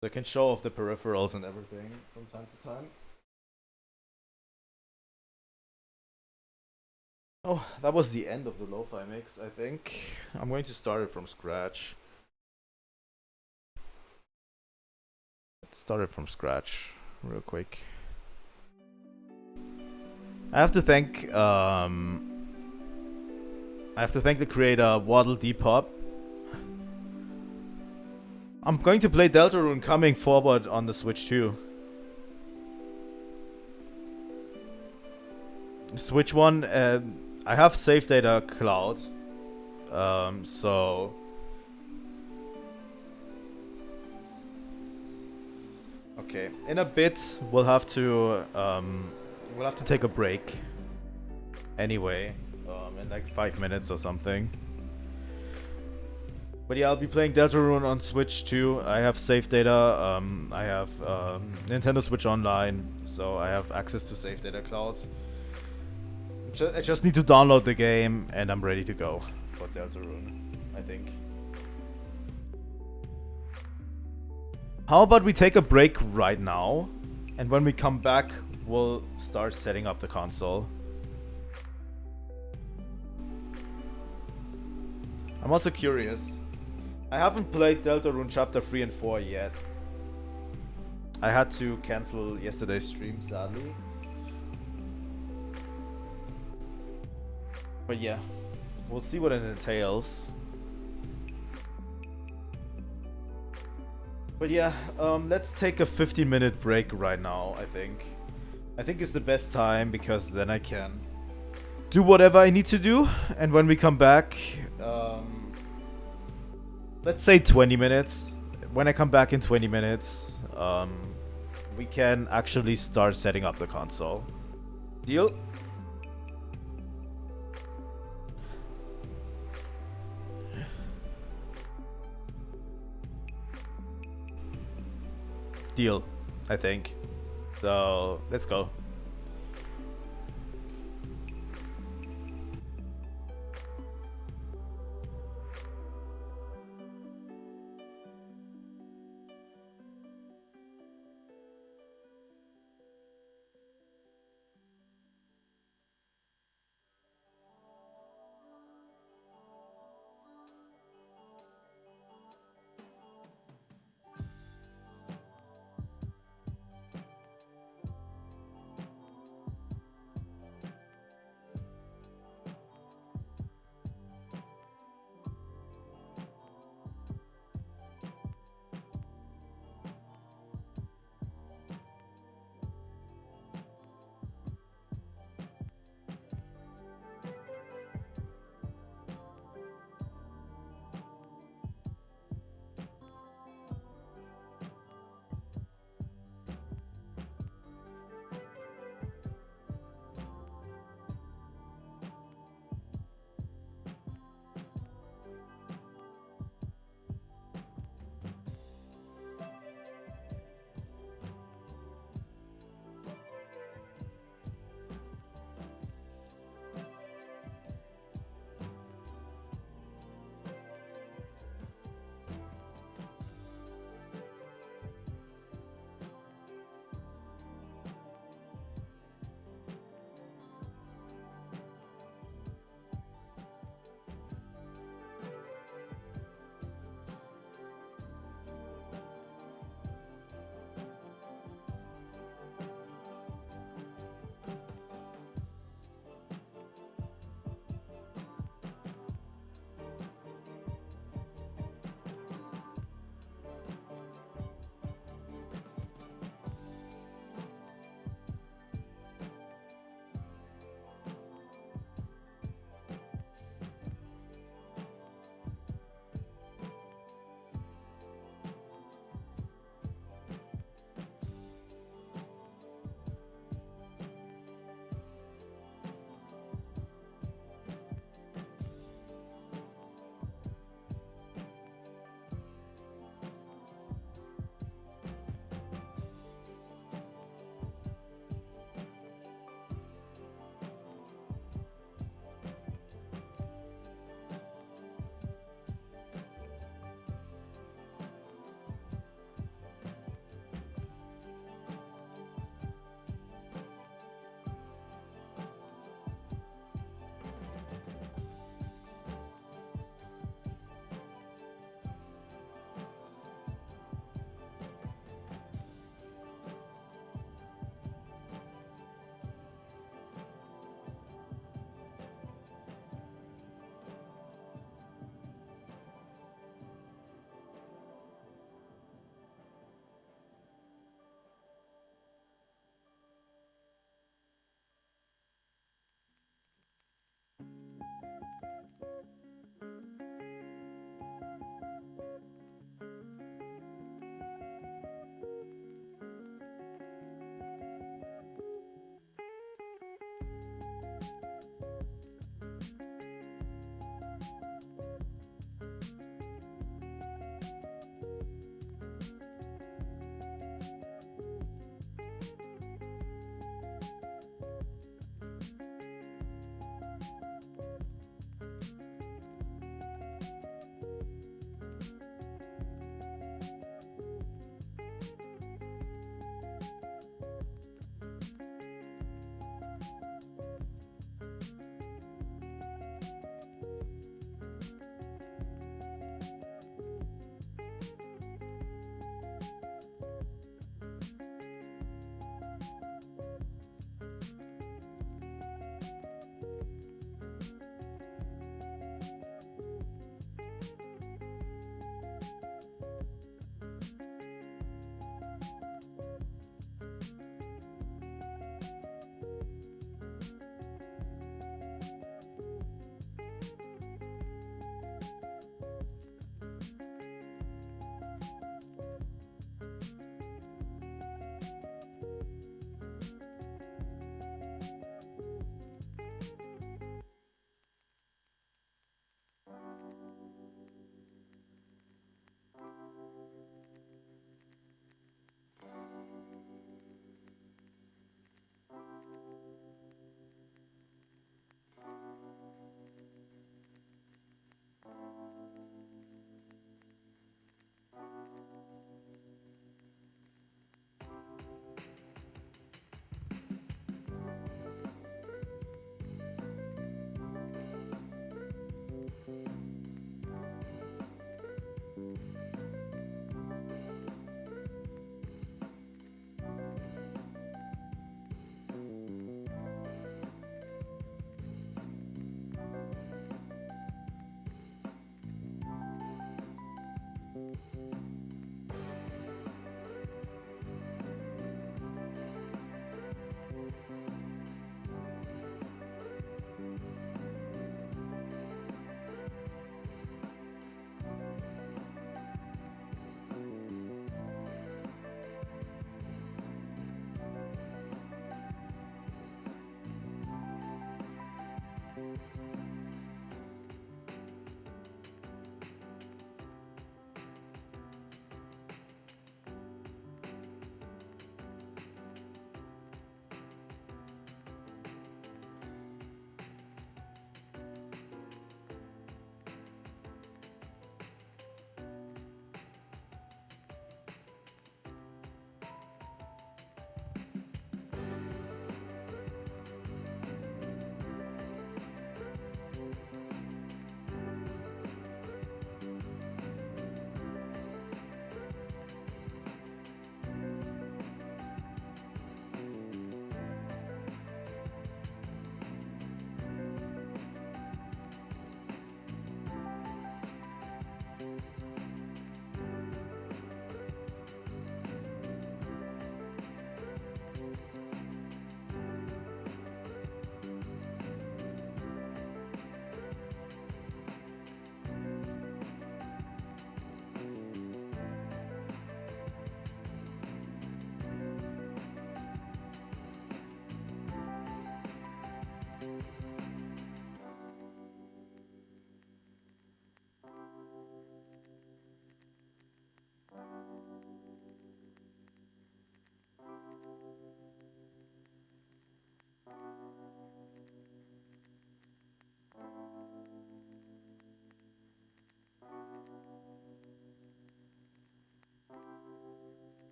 So I can show off the peripherals and everything from time to time. Oh, that was the end of the lo-fi mix, I think. I'm going to start it from scratch. Let's start it from scratch real quick. I have to thank the creator Waddle Depop. I'm going to play Deltarune coming forward on the Switch too. Switch one, I have save data cloud, so okay. In a bit, we'll have to take a break. Anyway, in like 5 minutes or something. But yeah, I'll be playing Deltarune on Switch too. I have save data. I have Nintendo Switch Online, so I have access to save data clouds. I just need to download the game, and I'm ready to go for Deltarune, I think. How about we take a break right now, and when we come back, we'll start setting up the console. I'm also curious. I haven't played Deltarune Chapter 3 and 4 yet. I had to cancel yesterday's stream, sadly. But yeah, we'll see what it entails. But yeah, let's take a 15-minute break right now, I think. I think it's the best time, because then I can do whatever I need to do. And when we come back, let's say 20 minutes. When I come back in 20 minutes, we can actually start setting up the console. Deal? Deal, I think. So, let's go.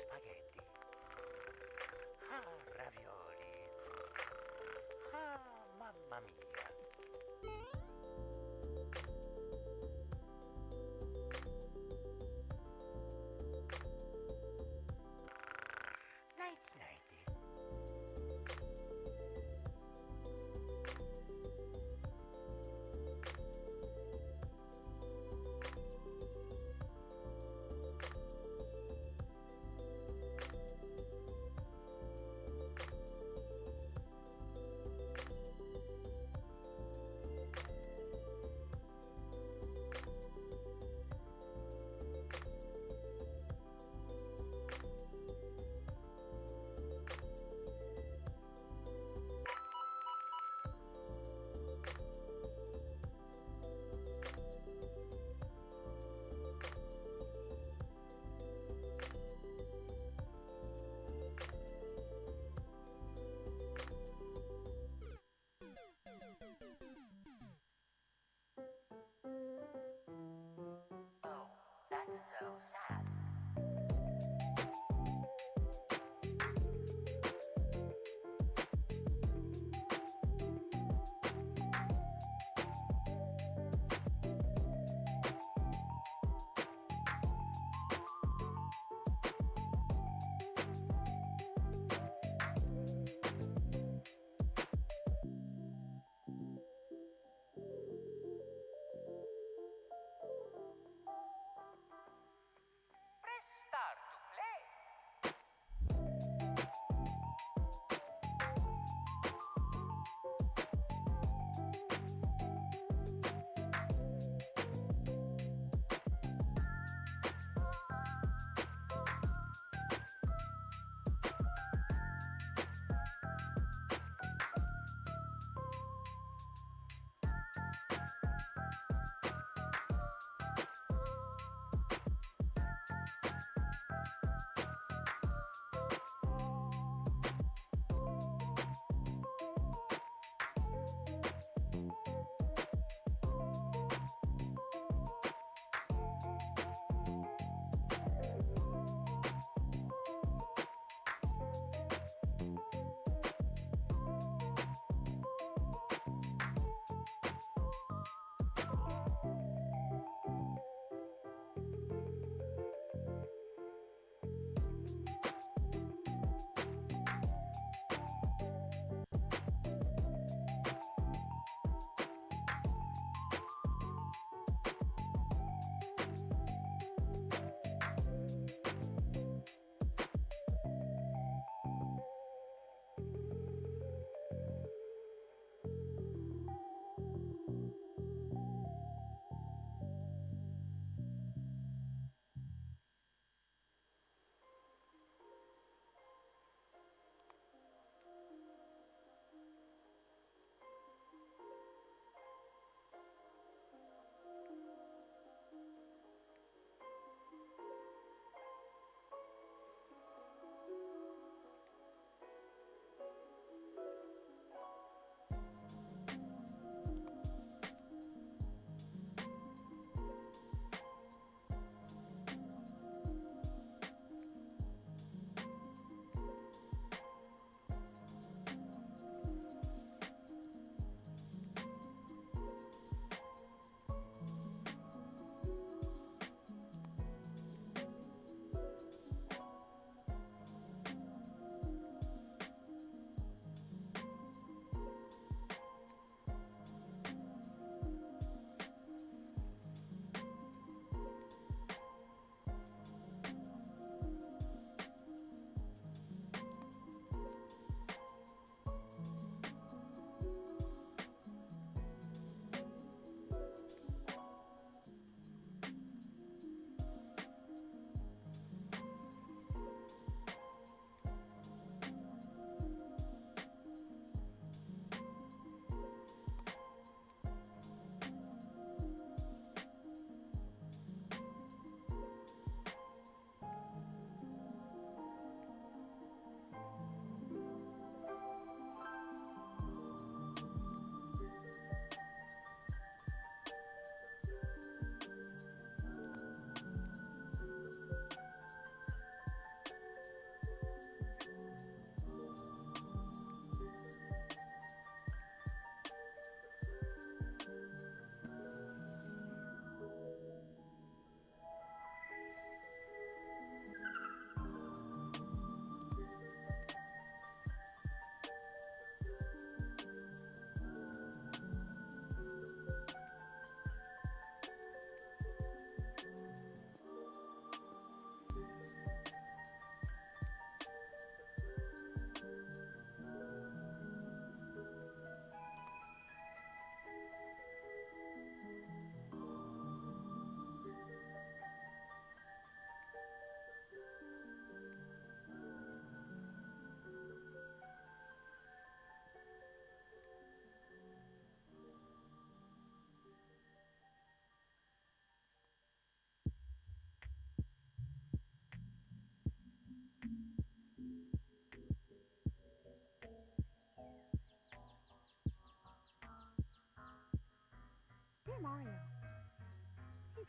Spaghetti. Ravioli. Mamma mia. Nighty nighty.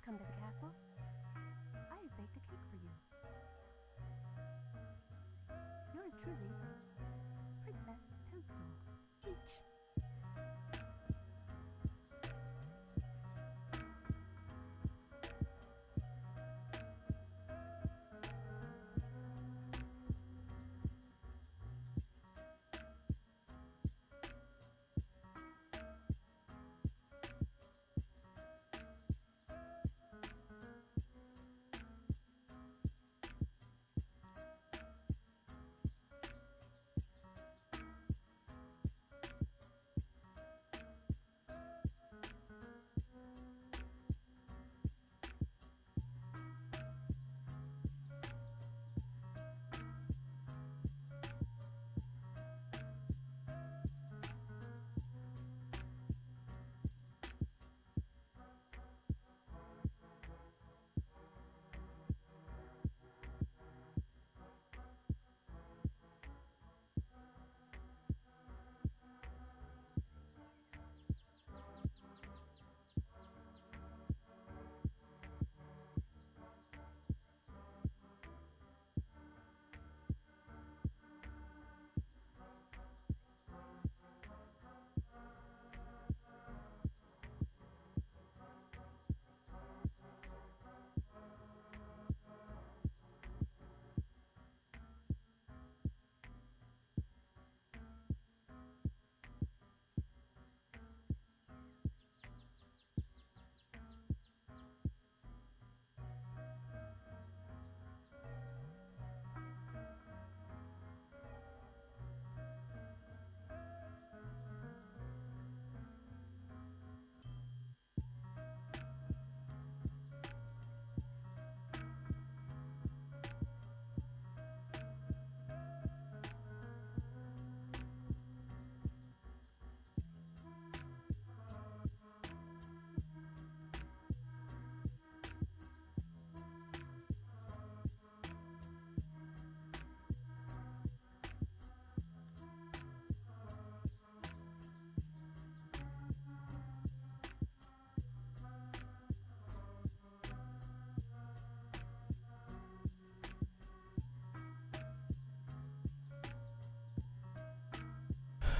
come to the castle? I have baked a cake for you. Yours truly, Princess Toadstool. Peach.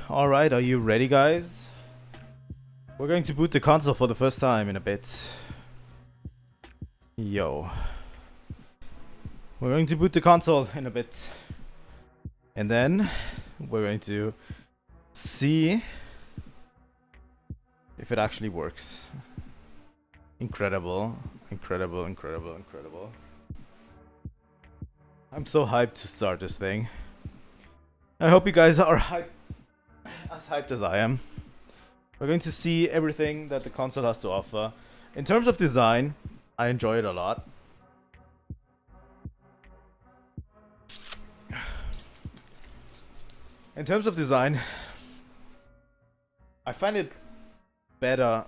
Alright, are you ready, guys? We're going to boot the console for the first time in a bit. Yo. We're going to boot the console in a bit. And then we're going to see if it actually works. Incredible. Incredible, incredible, incredible. I'm so hyped to start this thing. I hope you guys are as hyped as I am. We're going to see everything that the console has to offer. In terms of design, I enjoy it a lot. In terms of design, I find it better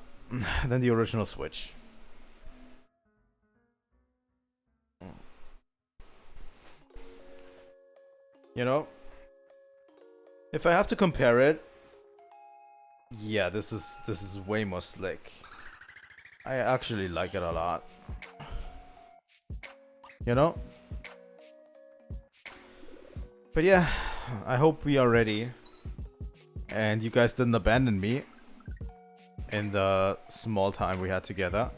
than the original Switch. You know, if I have to compare it, yeah, this is way more slick. I actually like it a lot. You know? But yeah, I hope we are ready. And you guys didn't abandon me in the small time we had together.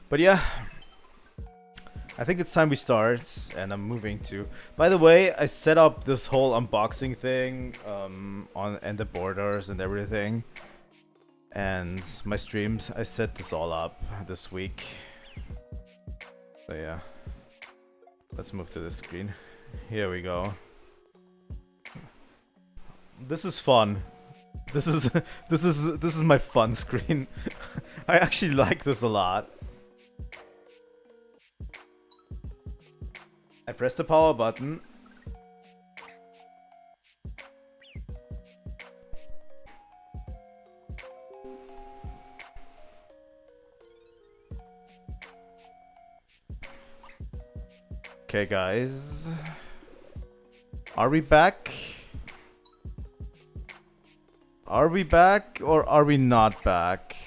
But yeah, I think it's time we start, and I'm moving to. By the way, I set up this whole unboxing thing and the borders and everything, and my streams. I set this all up this week. So yeah, let's move to the screen. Here we go. This is fun. This is my fun screen. I actually like this a lot. I press the power button. Okay, guys. Are we back? Are we back or are we not back?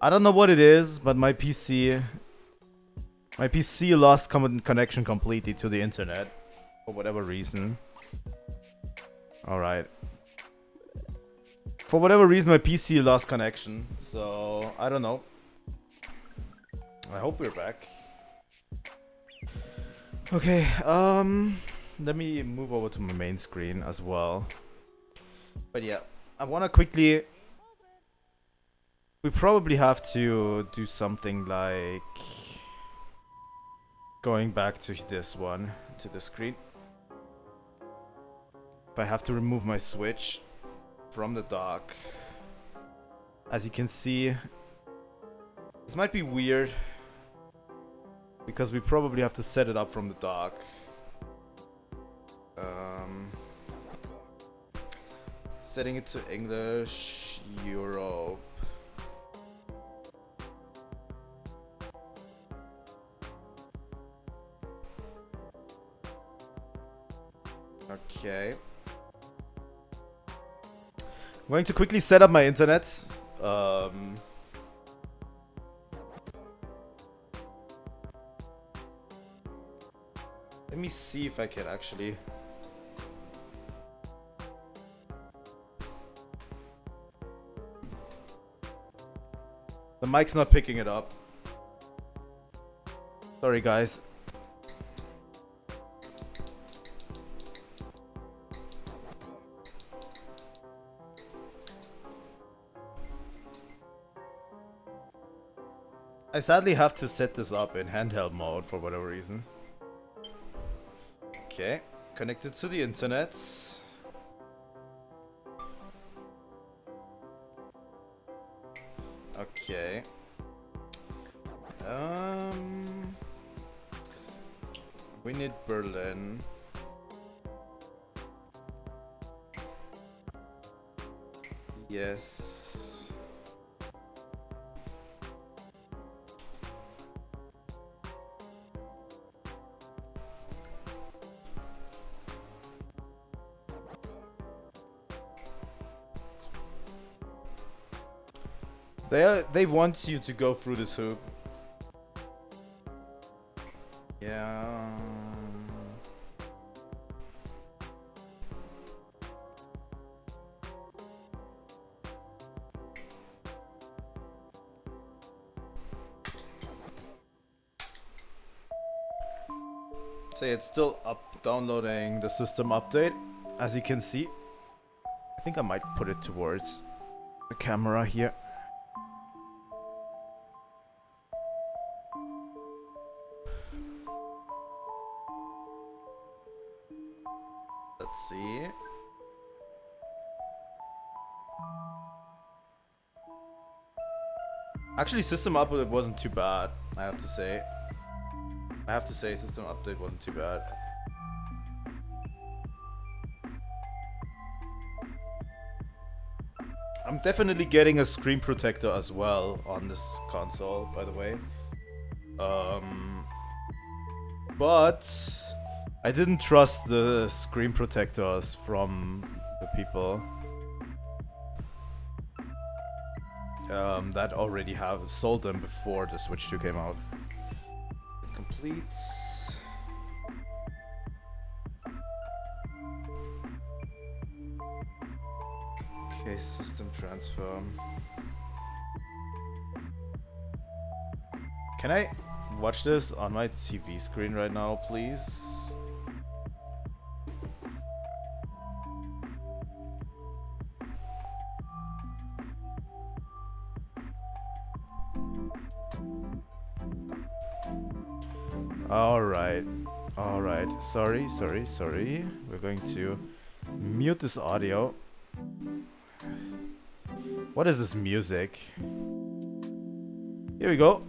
I don't know what it is, but my PC lost connection completely to the internet for whatever reason. All right. For whatever reason, my PC lost connection, so I don't know. I hope we're back. Okay, let me move over to my main screen as well. But yeah, I want to quickly... We probably have to do something like... going back to this one, to the screen. If I have to remove my Switch from the dock. As you can see, this might be weird. Because we probably have to set it up from the dock. Setting it to English, Europe. Okay. I'm going to quickly set up my internet. Let me see if I can actually... The mic's not picking it up. Sorry, guys. I sadly have to set this up in handheld mode for whatever reason. Okay, connected to the internet. Okay. We need Berlin. Yes. They want you to go through this hoop. Yeah. So it's still up, downloading the system update, as you can see. I think I might put it towards the camera here. Let's see. Actually, system update wasn't too bad, I have to say. System update wasn't too bad. I'm definitely getting a screen protector as well on this console, by the way. But I didn't trust the screen protectors from the people that already have sold them before the Switch 2 came out. It completes. Okay, system transfer. Can I watch this on my TV screen right now, please? Alright. Sorry. We're going to mute this audio. What is this music? Here we go.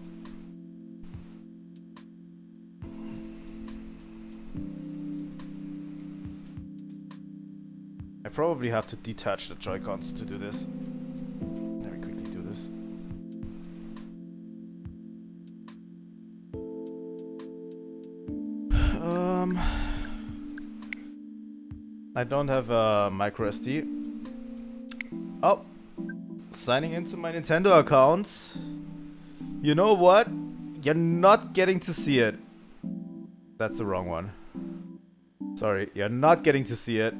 I probably have to detach the Joy-Cons to do this. Let me quickly do this. I don't have a micro SD. Oh, signing into my Nintendo account. You know what? You're not getting to see it. That's the wrong one. Sorry, you're not getting to see it.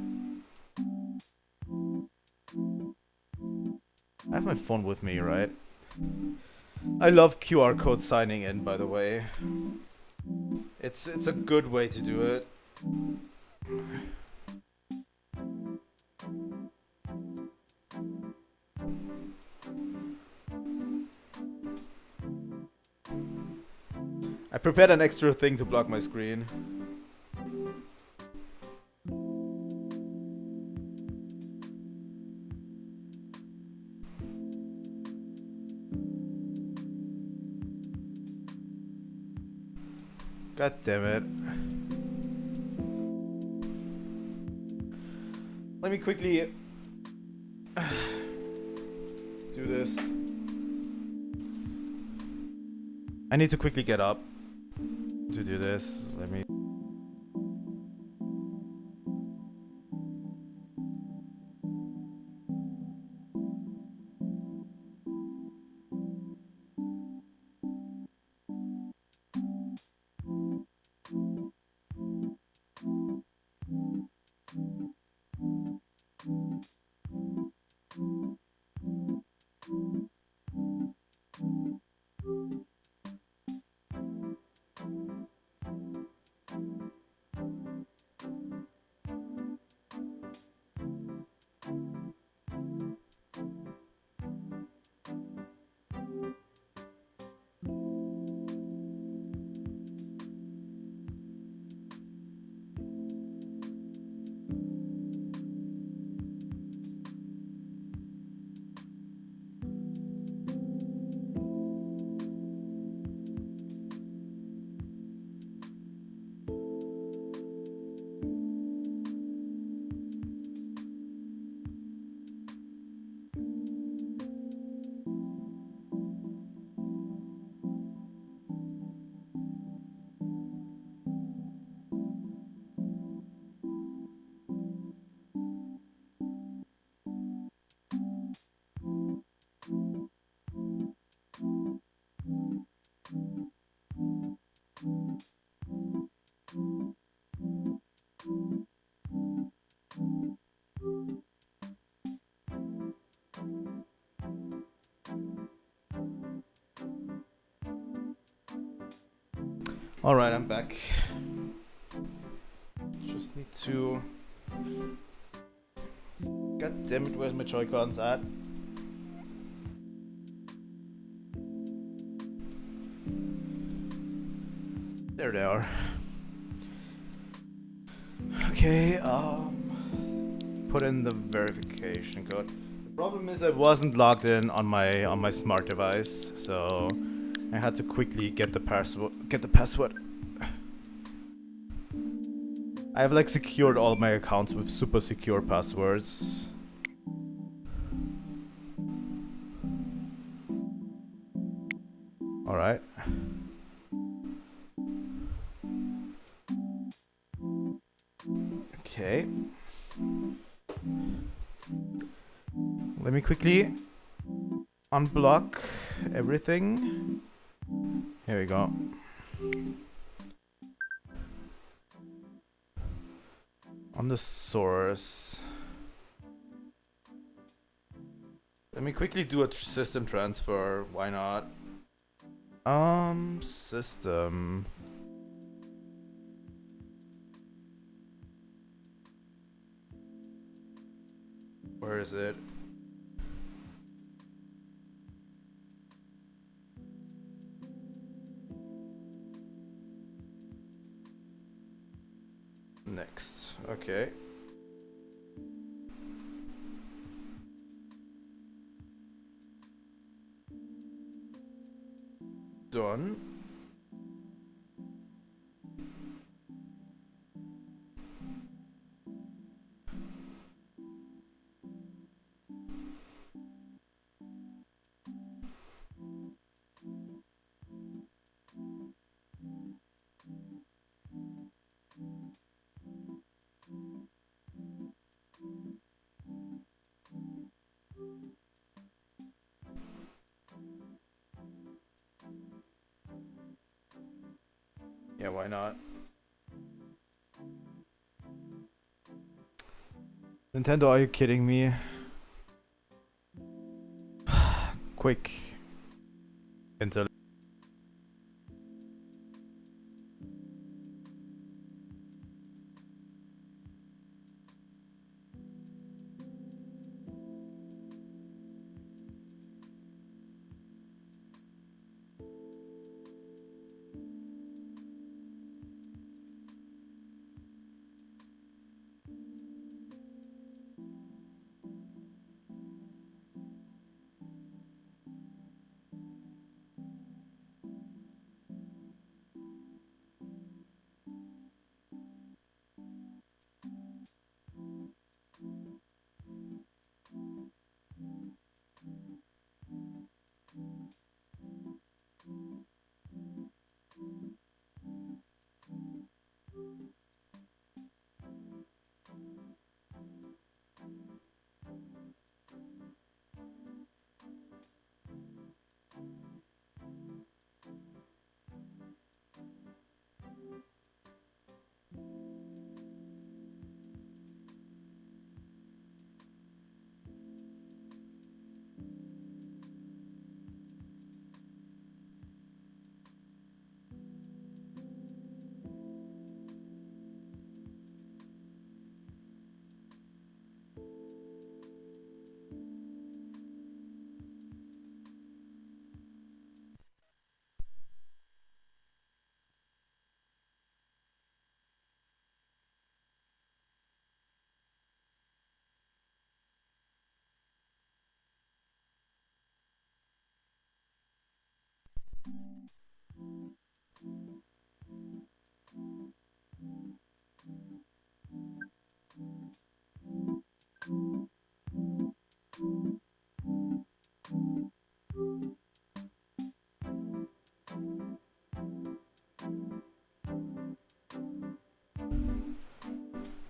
I have my phone with me, right? I love QR code signing in, by the way. It's a good way to do it. I prepared an extra thing to block my screen. God damn it. Let me quickly do this. I need to quickly get up to do this. Let me. Alright, I'm back. Just need to. God damn it, where's my Joy-Cons at? There they are. Okay, put in the verification code. The problem is I wasn't logged in on my smart device, so I had to quickly get the password. I have like secured all my accounts with super secure passwords. All right. Okay. Let me quickly unblock everything. Here we go. On the source. Let me quickly do a system transfer. Why not? System. Where is it? Next. Okay. Done. Yeah, why not? Nintendo, are you kidding me? Quick. Intel.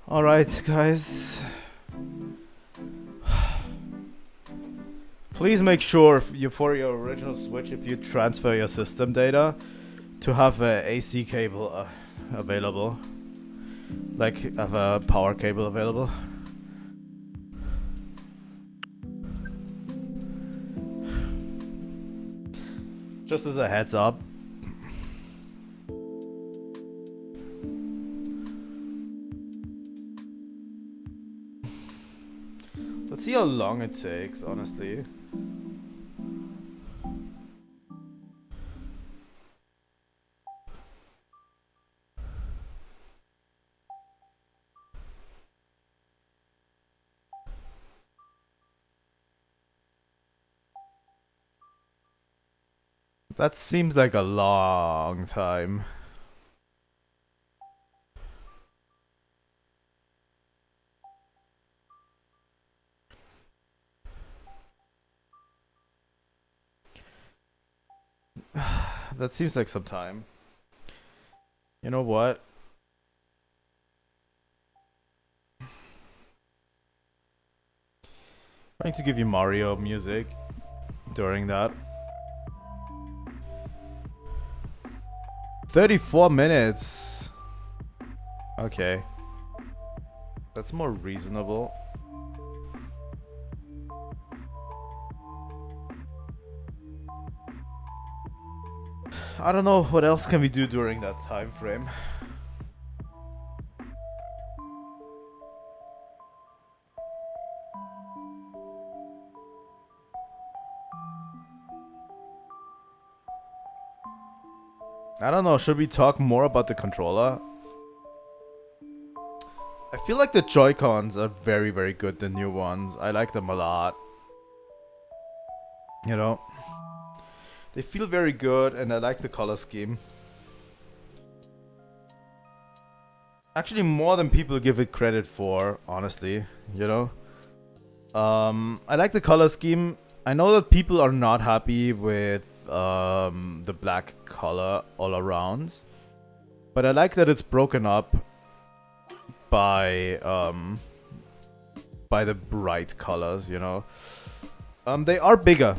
Alright, guys. Please make sure for your original Switch, if you transfer your system data, to have a AC cable available. Like, have a power cable available. Just as a heads up. Let's see how long it takes, honestly. That seems like a long time. That seems like some time. You know what? I'm going to give you Mario music during that. 34 minutes. Okay. That's more reasonable. I don't know what else can we do during that time frame. I don't know, should we talk more about the controller? I feel like the Joy-Cons are very, very good, the new ones. I like them a lot. You know? They feel very good, and I like the color scheme. Actually, more than people give it credit for, honestly. You know? I like the color scheme. I know that people are not happy with the black color all around, but I like that it's broken up by the bright colors, you know. They are bigger.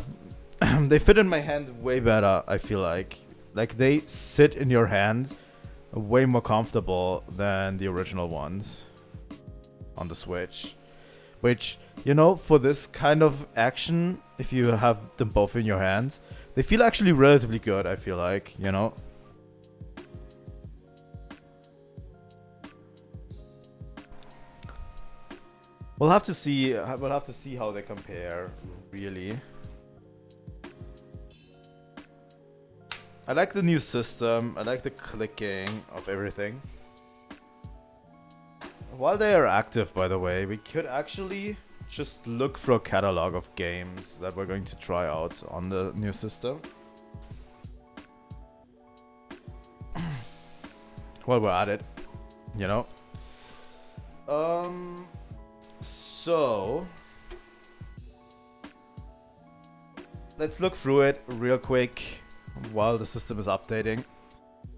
They fit in my hand way better, I feel like. Like, they sit in your hand way more comfortable than the original ones on the Switch. Which, you know, for this kind of action, if you have them both in your hands, they feel actually relatively good, I feel like, you know. We'll have to see how they compare, really. I like the new system. I like the clicking of everything. While they are active, by the way, we could actually just look for a catalog of games that we're going to try out on the new system. While we're at it, you know. So let's look through it real quick while the system is updating.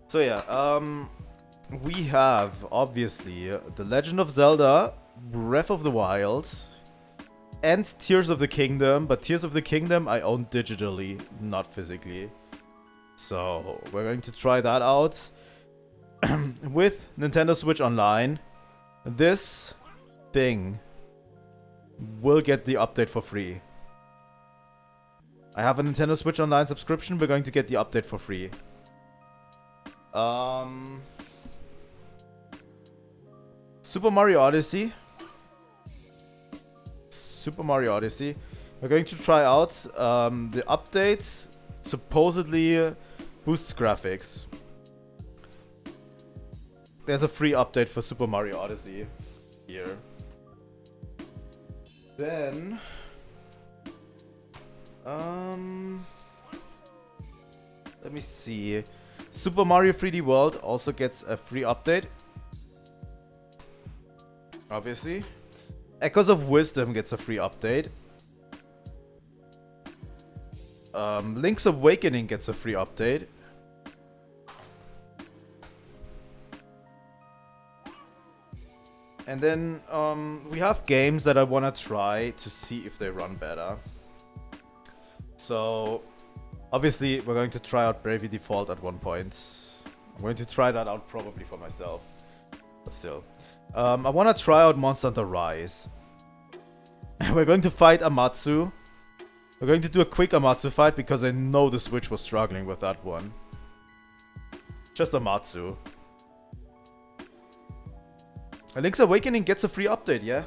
So yeah, we have obviously The Legend of Zelda, Breath of the Wild, and Tears of the Kingdom. But Tears of the Kingdom I own digitally, not physically. So we're going to try that out with Nintendo Switch Online. This thing will get the update for free. I have a Nintendo Switch Online subscription. We're going to get the update for free. Super Mario Odyssey. Super Mario Odyssey. We're going to try out the update. Supposedly boosts graphics. There's a free update for Super Mario Odyssey here. Then let me see. Super Mario 3D World also gets a free update. Obviously. Echoes of Wisdom gets a free update. Link's Awakening gets a free update. And then we have games that I want to try to see if they run better. So obviously we're going to try out Bravely Default at one point. I'm going to try that out probably for myself. But still. I want to try out Monster Hunter Rise. We're going to fight Amatsu. We're going to do a quick Amatsu fight because I know the Switch was struggling with that one. Just Amatsu. Link's Awakening gets a free update, yeah?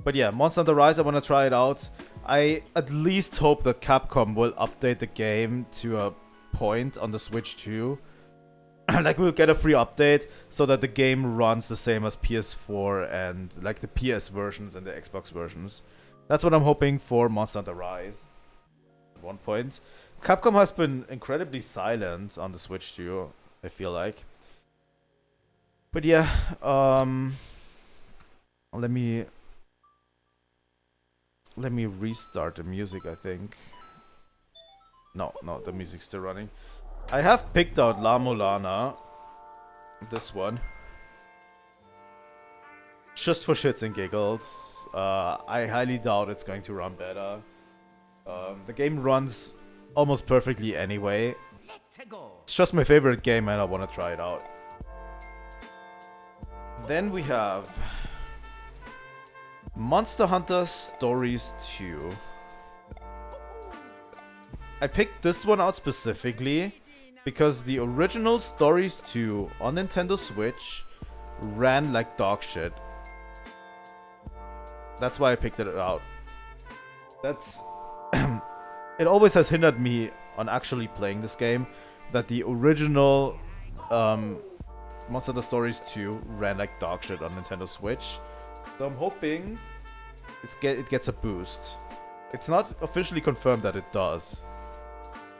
But yeah, Monster Hunter Rise, I want to try it out. I at least hope that Capcom will update the game to a point on the Switch too. Like, we'll get a free update so that the game runs the same as PS4 and like the PS versions and the Xbox versions. That's what I'm hoping for Monster Hunter Rise. At one point. Capcom has been incredibly silent on the Switch too, I feel like. But yeah, let me restart the music, I think. No, the music's still running. I have picked out La Mulana, this one, just for shits and giggles. I highly doubt it's going to run better. The game runs almost perfectly anyway. It's just my favorite game and I want to try it out. Then we have Monster Hunter Stories 2. I picked this one out specifically because the original Stories 2 on Nintendo Switch ran like dog shit. That's why I picked it out. That's it always has hindered me on actually playing this game that the original Monster Hunter Stories 2 ran like dog shit on Nintendo Switch. So I'm hoping it gets a boost. It's not officially confirmed that it does.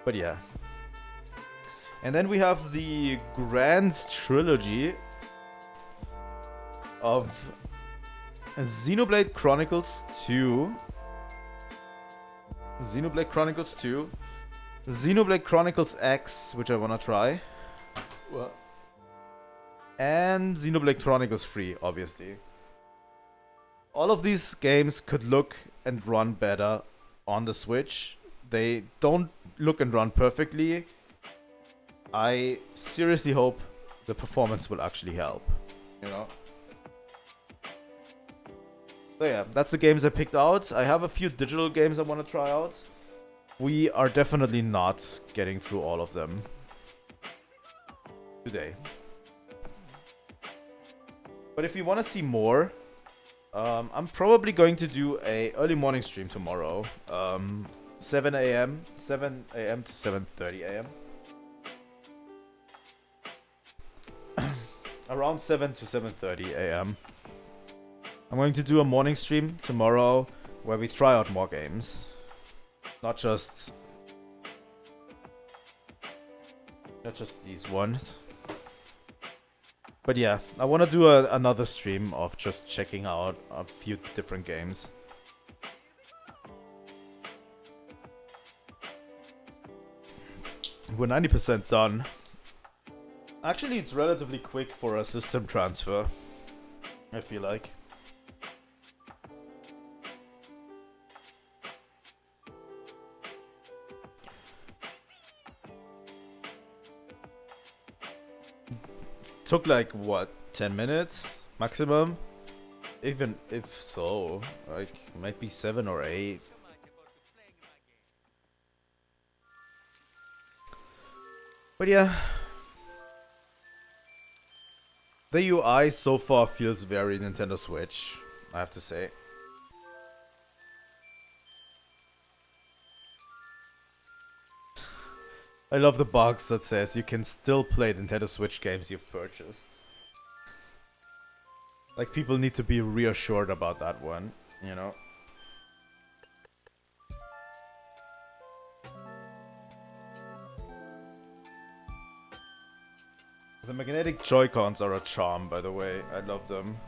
But yeah. And then we have the Grand Trilogy of Xenoblade Chronicles 2. Xenoblade Chronicles 2. Xenoblade Chronicles X, which I wanna try. What? And Xenoblade Chronicles 3, obviously. All of these games could look and run better on the Switch. They don't look and run perfectly. I seriously hope the performance will actually help. You know? So yeah, that's the games I picked out. I have a few digital games I want to try out. We are definitely not getting through all of them today. But if you want to see more, I'm probably going to do a early morning stream tomorrow. 7 a.m. to 7:30 a.m. Around 7 to 7:30 a.m. I'm going to do a morning stream tomorrow where we try out more games. Not just these ones. But yeah, I want to do another stream of just checking out a few different games. We're 90% done. Actually, it's relatively quick for a system transfer, I feel like. Took like, what, 10 minutes maximum? Even if so, like, might be 7 or 8. But yeah. The UI so far feels very Nintendo Switch, I have to say. I love the box that says you can still play Nintendo Switch games you've purchased. Like, people need to be reassured about that one, you know? The magnetic Joy-Cons are a charm, by the way. I love them.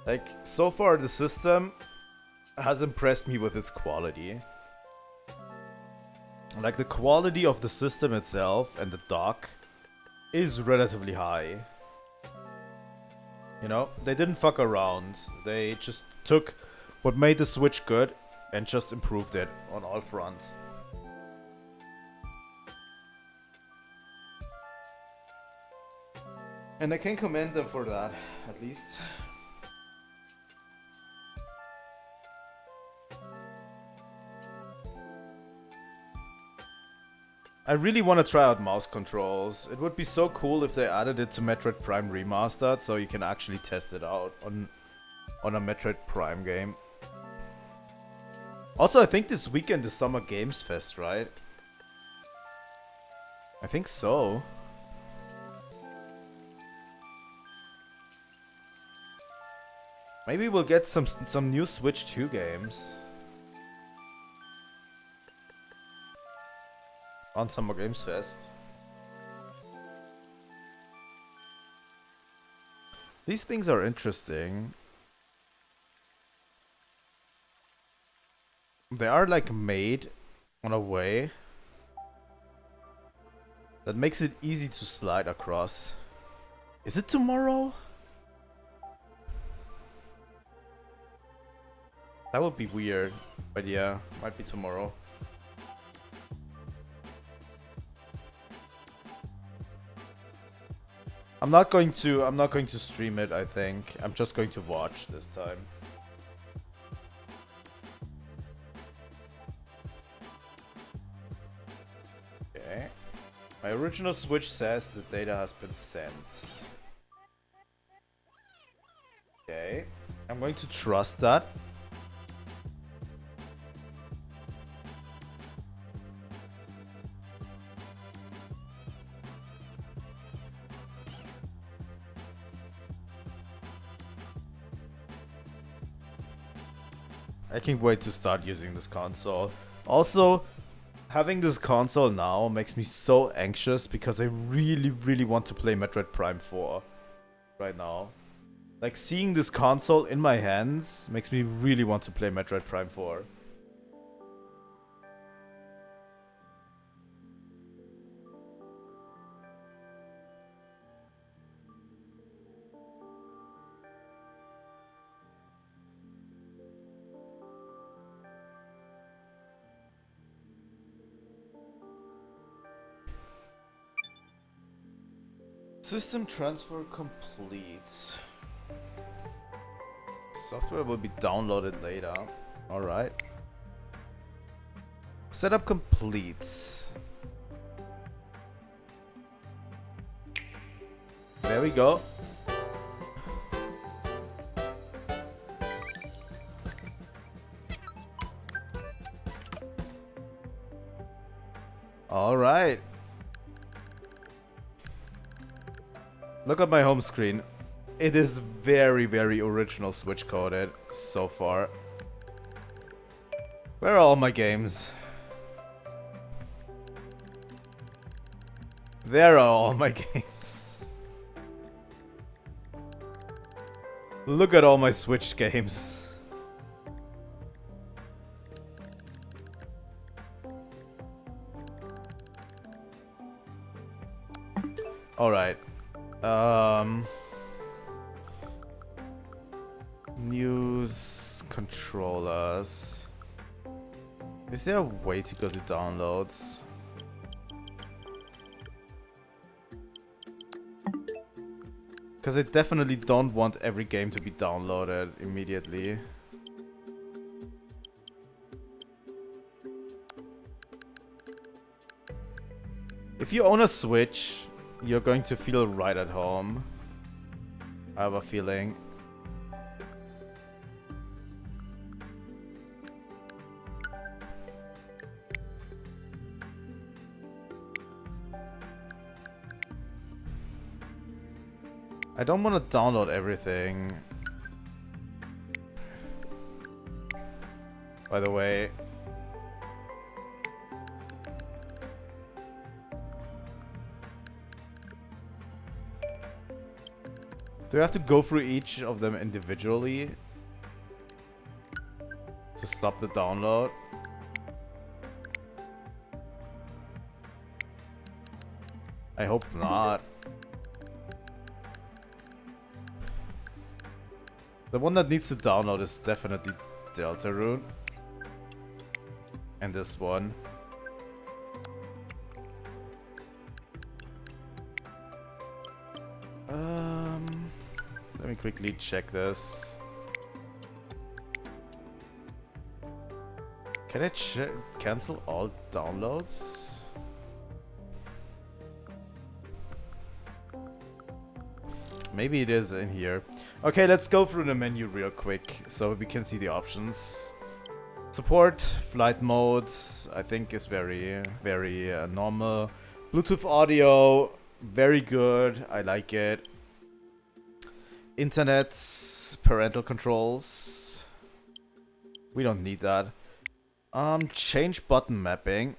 Like, so far the system has impressed me with its quality. Like, the quality of the system itself and the dock is relatively high. You know, they didn't fuck around. They just took what made the Switch good and just improved it on all fronts. And I can commend them for that, at least. I really want to try out mouse controls. It would be so cool if they added it to Metroid Prime Remastered, so you can actually test it out on a Metroid Prime game. Also, I think this weekend is Summer Games Fest, right? I think so. Maybe we'll get some new Switch 2 games on Summer Games Fest. These things are interesting. They are like made on a way that makes it easy to slide across. Is it tomorrow? That would be weird, but yeah, might be tomorrow. I'm not going to stream it, I think. I'm just going to watch this time. Okay. My original Switch says the data has been sent. Okay. I'm going to trust that. I can't wait to start using this console. Also, having this console now makes me so anxious because I really, really want to play Metroid Prime 4 right now. Like, seeing this console in my hands makes me really want to play Metroid Prime 4. System transfer complete. Software will be downloaded later. Alright. Setup complete. There we go. Alright. Look at my home screen. It is very, very original Switch coded so far. Where are all my games? There are all my games. Look at all my Switch games. Alright. News controllers. Is there a way to go to downloads? Because I definitely don't want every game to be downloaded immediately. If you own a Switch, you're going to feel right at home. I have a feeling. I don't want to download everything. By the way. Do I have to go through each of them individually to stop the download? I hope not. The one that needs to download is definitely Deltarune. And this one. Let me quickly check this. Can I cancel all downloads? Maybe it is in here. Okay, let's go through the menu real quick so we can see the options. Support, flight modes, I think is very, very normal. Bluetooth audio, very good. I like it. Internet, parental controls. We don't need that. Change button mapping.